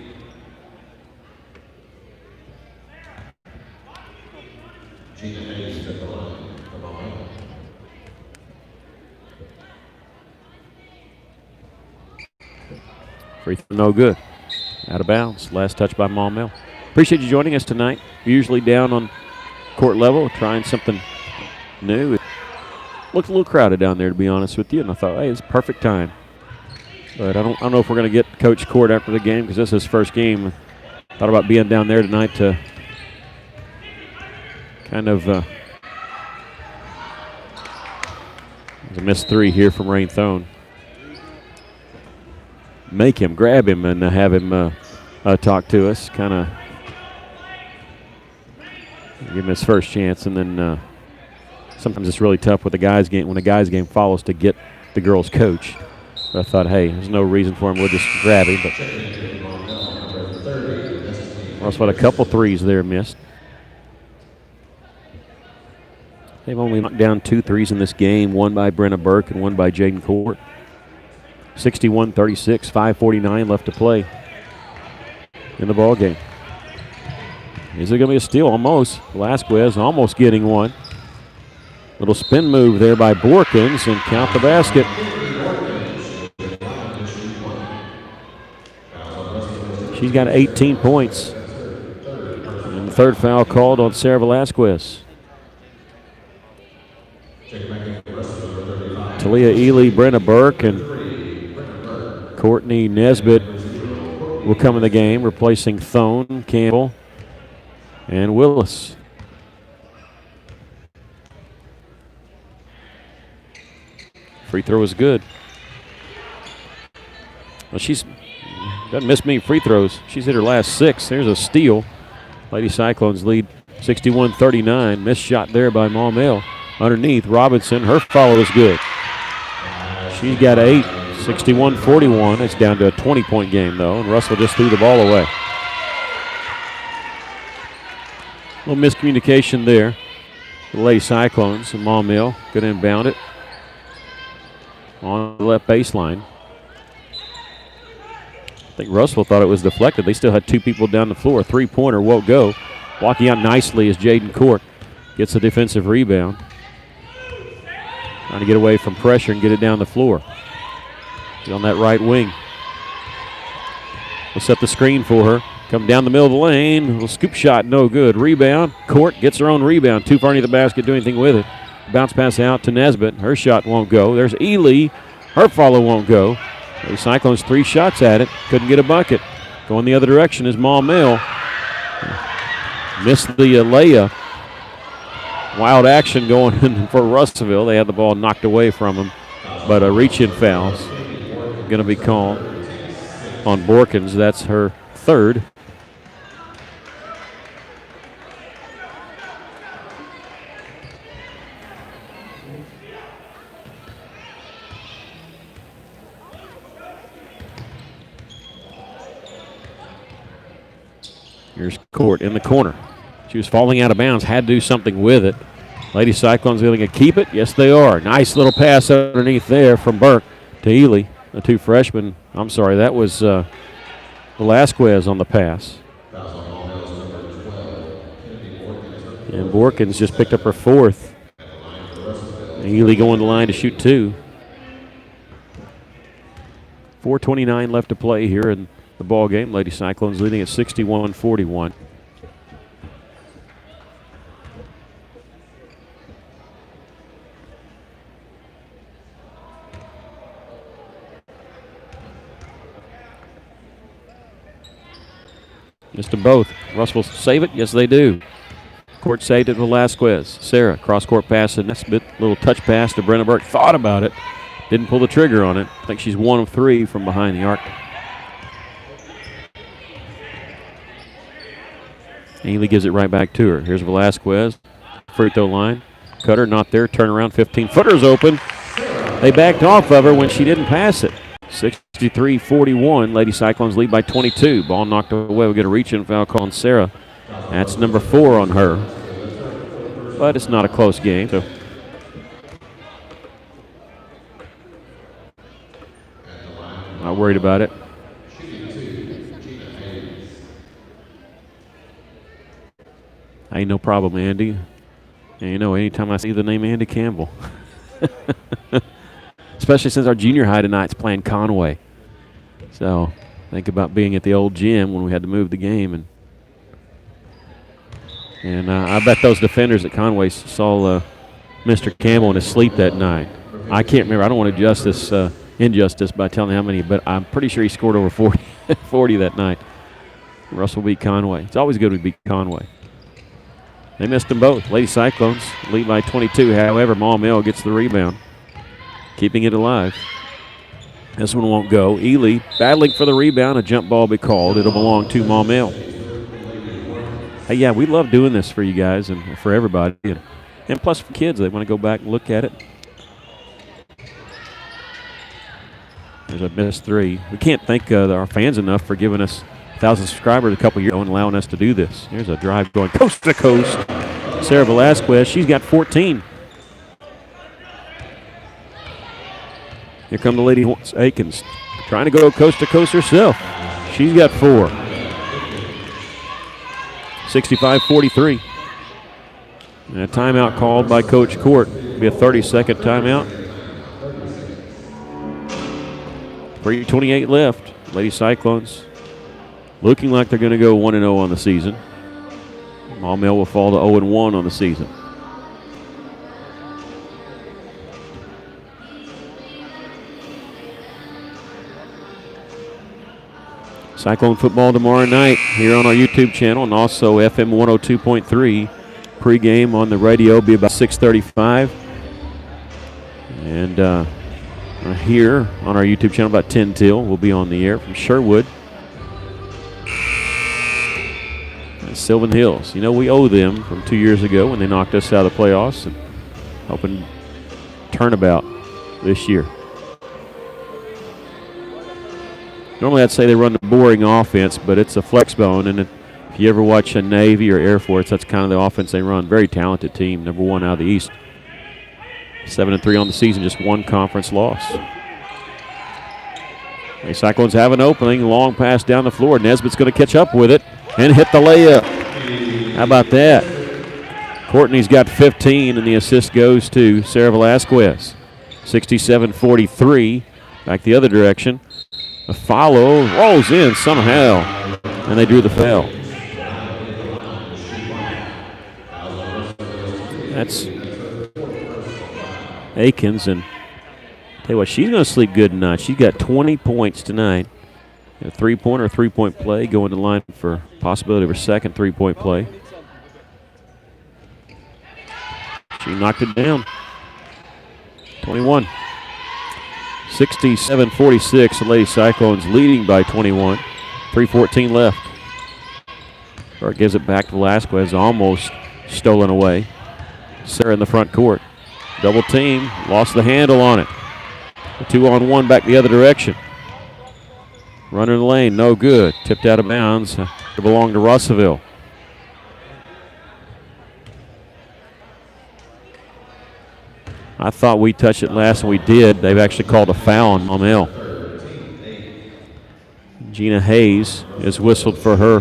Free throw no good. Out of bounds. Last touch by Maumelle. Appreciate you joining us tonight. We're usually down on court level, trying something new. It looked a little crowded down there, to be honest with you, and I thought, hey, it's perfect time. But I don't know if we're going to get Coach Court after the game because this is his first game. Thought about being down there tonight to kind of there's a missed 3 here from Rain Thone. Make him, grab him, and have him talk to us. Kind of give him his first chance, and then sometimes it's really tough with the guys' game when a guys' game follows to get the girls' coach. But I thought, hey, there's no reason for him. We'll just grab him. But also had a couple threes there missed. They've only knocked down 2 threes in this game, one by Brenna Burke and one by Jaden Court. 61-36, 5:49 left to play in the ball game. Is it going to be a steal? Almost. Velasquez almost getting one. Little spin move there by Borkins, and count the basket. She's got 18 points. And the third foul called on Sarah Velasquez. Talia Ely, Brenna Burke, and Courtney Nesbitt will come in the game, replacing Thone, Campbell, and Willis. Free throw is good. Well, she's doesn't miss many free throws. She's hit her last 6. There's a steal. Lady Cyclones lead 61-39. Missed shot there by Maumelle. Underneath, Robinson. Her follow is good. She's got 8. 61-41. It's down to a 20-point game, though, and Russell just threw the ball away. A little miscommunication there. The Lady Cyclones and Maumelle going to inbound it on the left baseline. I think Russell thought it was deflected. They still had 2 people down the floor. 3-pointer won't go. Walking out nicely is Jaden Court. Gets the defensive rebound. Trying to get away from pressure and get it down the floor. She's on that right wing. We'll set the screen for her. Come down the middle of the lane. A little scoop shot, no good. Rebound. Court gets her own rebound. Too far into the basket, do anything with it. Bounce pass out to Nesbitt. Her shot won't go. There's Ely. Her follow won't go. The Cyclones 3 shots at it. Couldn't get a bucket. Going the other direction is Maumelle. Missed the layup. Wild action going in for Russellville. They had the ball knocked away from them. But a reach-in foul's going to be called on Borkins. That's her 3rd. Here's Court in the corner. She was falling out of bounds, had to do something with it. Lady Cyclones going to keep it? Yes, they are. Nice little pass underneath there from Burke to Ely, the 2 freshmen. I'm sorry, that was Velasquez on the pass. And Borkins just picked up her 4th. Ely going to the line to shoot 2. 4:29 left to play here in the ball game. Lady Cyclones leading at 61-41. Missed them both. Russell save it? Yes, they do. Court saved it to Velasquez. Sarah, cross-court pass to Nesbitt. Little touch pass to Brenna Burke. Thought about it. Didn't pull the trigger on it. I think she's 1 of 3 from behind the arc. Ely gives it right back to her. Here's Velasquez. Free throw line. Cutter not there. Turnaround. 15-footer's open. They backed off of her when she didn't pass it. 63-41. Lady Cyclones lead by 22. Ball knocked away. We get a reach-in foul call on Sarah. That's number 4 on her. But it's not a close game. So not worried about it. Ain't no problem, Andy. And you know, anytime I see the name Andy Campbell. Especially since our junior high tonight's playing Conway. So think about being at the old gym when we had to move the game. And I bet those defenders at Conway saw Mr. Campbell in his sleep that night. I can't remember. I don't want to do injustice by telling how many, but I'm pretty sure he scored over 40 that night. Russell beat Conway. It's always good we beat Conway. They missed them both. Lady Cyclones lead by 22. However, Maumelle gets the rebound, keeping it alive. This one won't go. Ely battling for the rebound. A jump ball be called. It'll belong to Maumelle. Hey, yeah, we love doing this for you guys and for everybody. And plus for kids, they want to go back and look at it. There's a missed 3. We can't thank our fans enough for giving us 1,000 subscribers a couple years ago and allowing us to do this. Here's a drive going coast to coast. Sarah Velasquez, she's got 14. Here come the Lady Aikens, trying to go coast to coast herself. She's got 4. 65-43. And a timeout called by Coach Court. It'll be a 30-second timeout. 3:28 left. Lady Cyclones looking like they're going to go 1-0 on the season. Maumelle will fall to 0-1 on the season. Cyclone football tomorrow night here on our YouTube channel and also FM 102.3. Pre-game on the radio will be about 6:35. And here on our YouTube channel about 10 till. We'll be on the air from Sherwood. And Sylvan Hills. You know, we owe them from 2 years ago when they knocked us out of the playoffs, and hoping turnabout this year. Normally I'd say they run the boring offense, but it's a flex bone, and if you ever watch a Navy or Air Force, that's kind of the offense they run. Very talented team, number 1 out of the East. 7-3 on the season, just 1 conference loss. The Cyclones have an opening, long pass down the floor. Nesbitt's going to catch up with it and hit the layup. How about that? Courtney's got 15, and the assist goes to Sarah Velasquez. 67-43, back the other direction. A follow, rolls in somehow, and they drew the foul. That's Akins, and tell you what, she's going to sleep good tonight. She's got 20 points tonight. A three-pointer, three-point play, going to the line for possibility of her second three-point play. She knocked it down. 21. 67-46, the Lady Cyclones leading by 21. 3:14 left. Burke gives it back to Velasquez, almost stolen away. Sarah in the front court. Double team, lost the handle on it. A 2-on-1 back the other direction. Runner in the lane, no good. Tipped out of bounds. It belonged to Russellville. I thought we touched it last, and we did. They've actually called a foul on Maumelle. Gina Hayes is whistled for her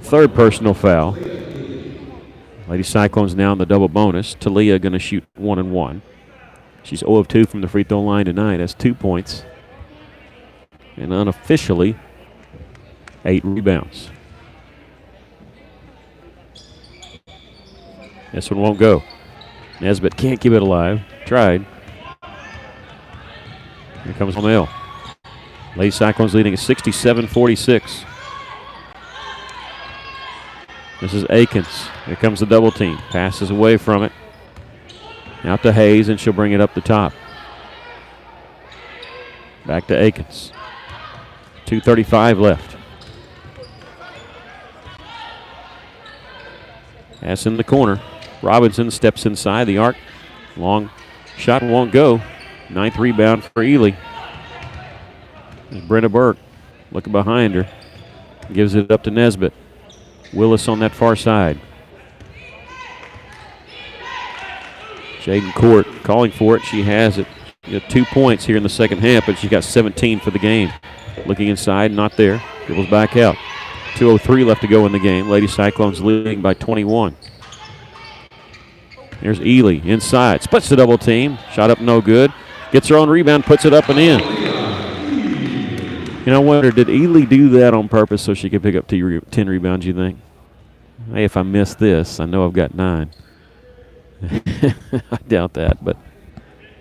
3rd personal foul. Lady Cyclones now in the double bonus. Talia going to shoot 1-1. She's 0 of 2 from the free throw line tonight. That's 2 points. And unofficially, 8 rebounds. This one won't go. Nesbitt can't keep it alive. Tried. Here comes Maumelle. Lady Cyclones leading at 67-46. This is Akins. Here comes the double team. Passes away from it. Out to Hayes, and she'll bring it up the top. Back to Akins. 2:35 left. Pass in the corner. Robinson steps inside the arc. Long shot won't go. 9th rebound for Ely. There's Brenda Burke looking behind her. Gives it up to Nesbitt. Willis on that far side. Jaden Court calling for it. She has it. 2 points here in the second half, but she's got 17 for the game. Looking inside, not there. Dribbles back out. 2:03 left to go in the game. Lady Cyclones leading by 21. There's Ely inside. Splits the double team. Shot up no good. Gets her own rebound, puts it up and in. You know, I wonder, did Ely do that on purpose so she could pick up 10 rebounds, you think? Hey, if I miss this, I know I've got 9. I doubt that, but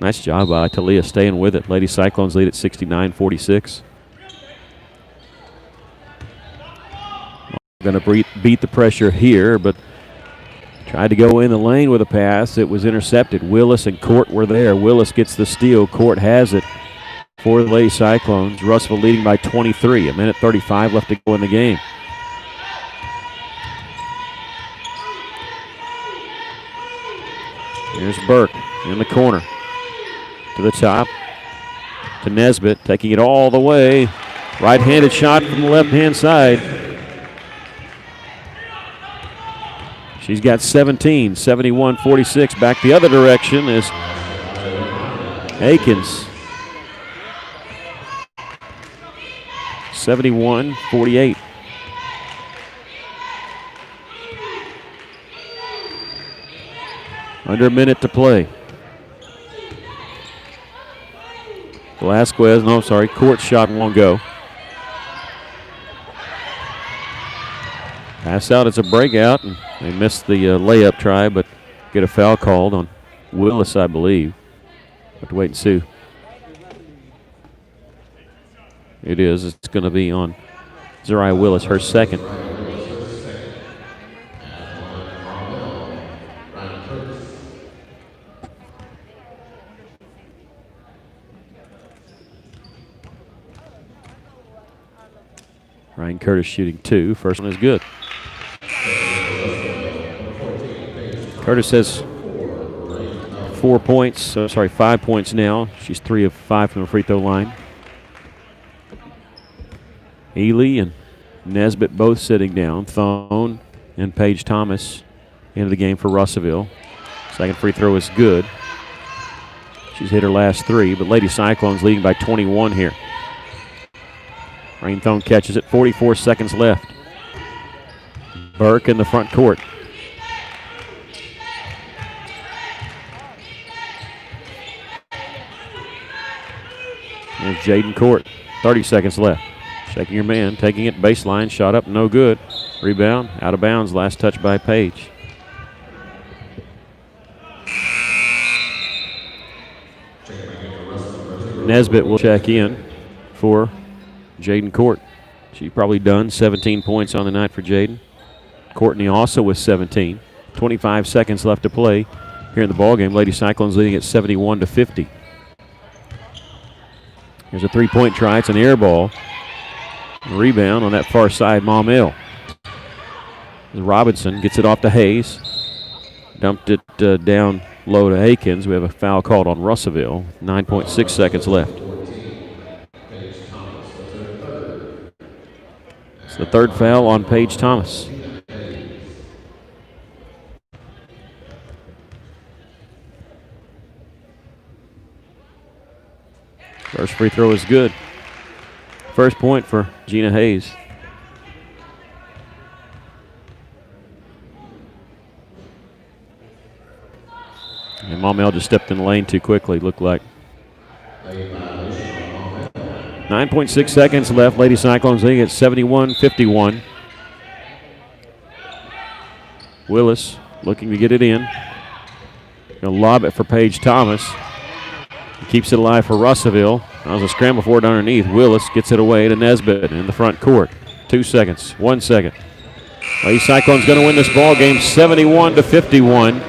nice job by Talia staying with it. Lady Cyclones lead at 69-46. Going to beat the pressure here, but tried to go in the lane with a pass. It was intercepted. Willis and Court were there. Willis gets the steal. Court has it for the Lady Cyclones. Russell leading by 23. 1:35 left to go in the game. Here's Burke in the corner. To the top. To Nesbitt, taking it all the way. Right-handed shot from the left-hand side. She's got 17, 71-46. Back the other direction is Akins. 71-48. Under a minute to play. Velasquez, no, I'm sorry, Court shot won't go. Pass out, it's a breakout, and they missed the layup try, but get a foul called on Willis, I believe. Have to wait and see. It is. It's going to be on Zariah Willis, her second. Ryan Curtis shooting 2. First one is good. Curtis has 5 points now. She's 3 of 5 from the free throw line. Ely and Nesbitt both sitting down. Thone and Paige Thomas into the game for Russellville. Second free throw is good. She's hit her last 3, but Lady Cyclones leading by 21 here. Rain Thone catches it, 44 seconds left. Burke in the front court. There's Jaden Court, 30 seconds left. Shaking your man, taking it baseline, shot up, no good. Rebound, out of bounds, last touch by Paige. Nesbitt will check in for Jaden Court. She's probably done, 17 points on the night for Jaden. Courtney also with 17. 25 seconds left to play here in the ballgame. Lady Cyclones leading at 71-50. Here's a three-point try. It's an air ball. Rebound on that far side, Maumelle. Robinson gets it off to Hayes. Dumped it down low to Akins. We have a foul called on Russellville. 9.6 seconds left. It's the third foul on Paige Thomas. First free throw is good. First point for Gina Hayes. And Maumelle just stepped in the lane too quickly, looked like. 9.6 seconds left. Lady Cyclones leading at 71-51. Willis looking to get it in. Gonna lob it for Paige Thomas. Keeps it alive for Russellville. That was a scramble for it underneath. Willis gets it away to Nesbitt in the front court. 2 seconds, 1 second. Lady Cyclones going to win this ball game 71-51.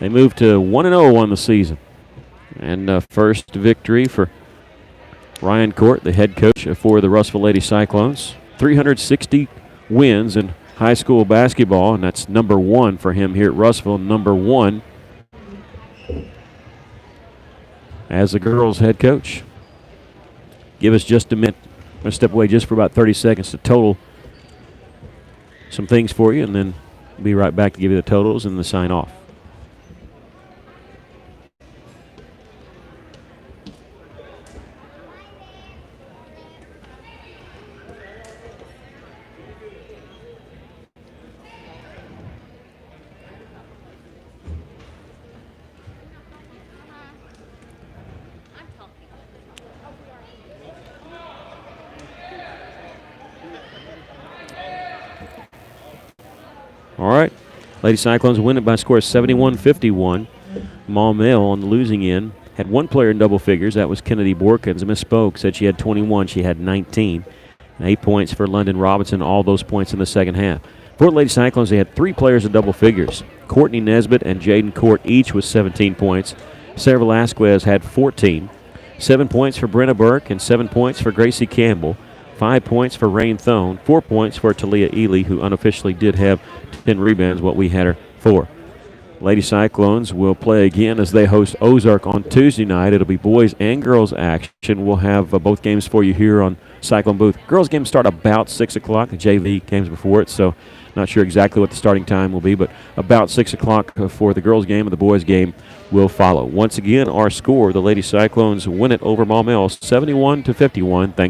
They move to 1-0 on the season. And first victory for Ryan Court, the head coach for the Russellville Lady Cyclones. 360 wins in high school basketball, and that's number 1 for him here at Russellville. Number 1 as the girls' head coach. Give us just a minute. I'm going to step away just for about 30 seconds to total some things for you, and then be right back to give you the totals and the sign off. All right. Lady Cyclones win it by a score of 71-51. Maumelle on the losing end had one player in double figures. That was Kennedy Borkins. I misspoke. Said she had 21. She had 19. And 8 points for London Robinson. All those points in the second half. For the Lady Cyclones, they had 3 players in double figures. Courtney Nesbitt and Jaden Court each with 17 points. Sarah Velasquez had 14. 7 points for Brenna Burke and 7 points for Gracie Campbell. 5 points for Rain Thone, 4 points for Talia Ely, who unofficially did have 10 rebounds, what we had her for. Lady Cyclones will play again as they host Ozark on Tuesday night. It'll be boys and girls action. We'll have both games for you here on Cyclone Booth. Girls games start about 6 o'clock. The JV games before it, so not sure exactly what the starting time will be, but about 6 o'clock for the girls game, and the boys game will follow. Once again, our score, the Lady Cyclones win it over Maumelle 71-51. Thanks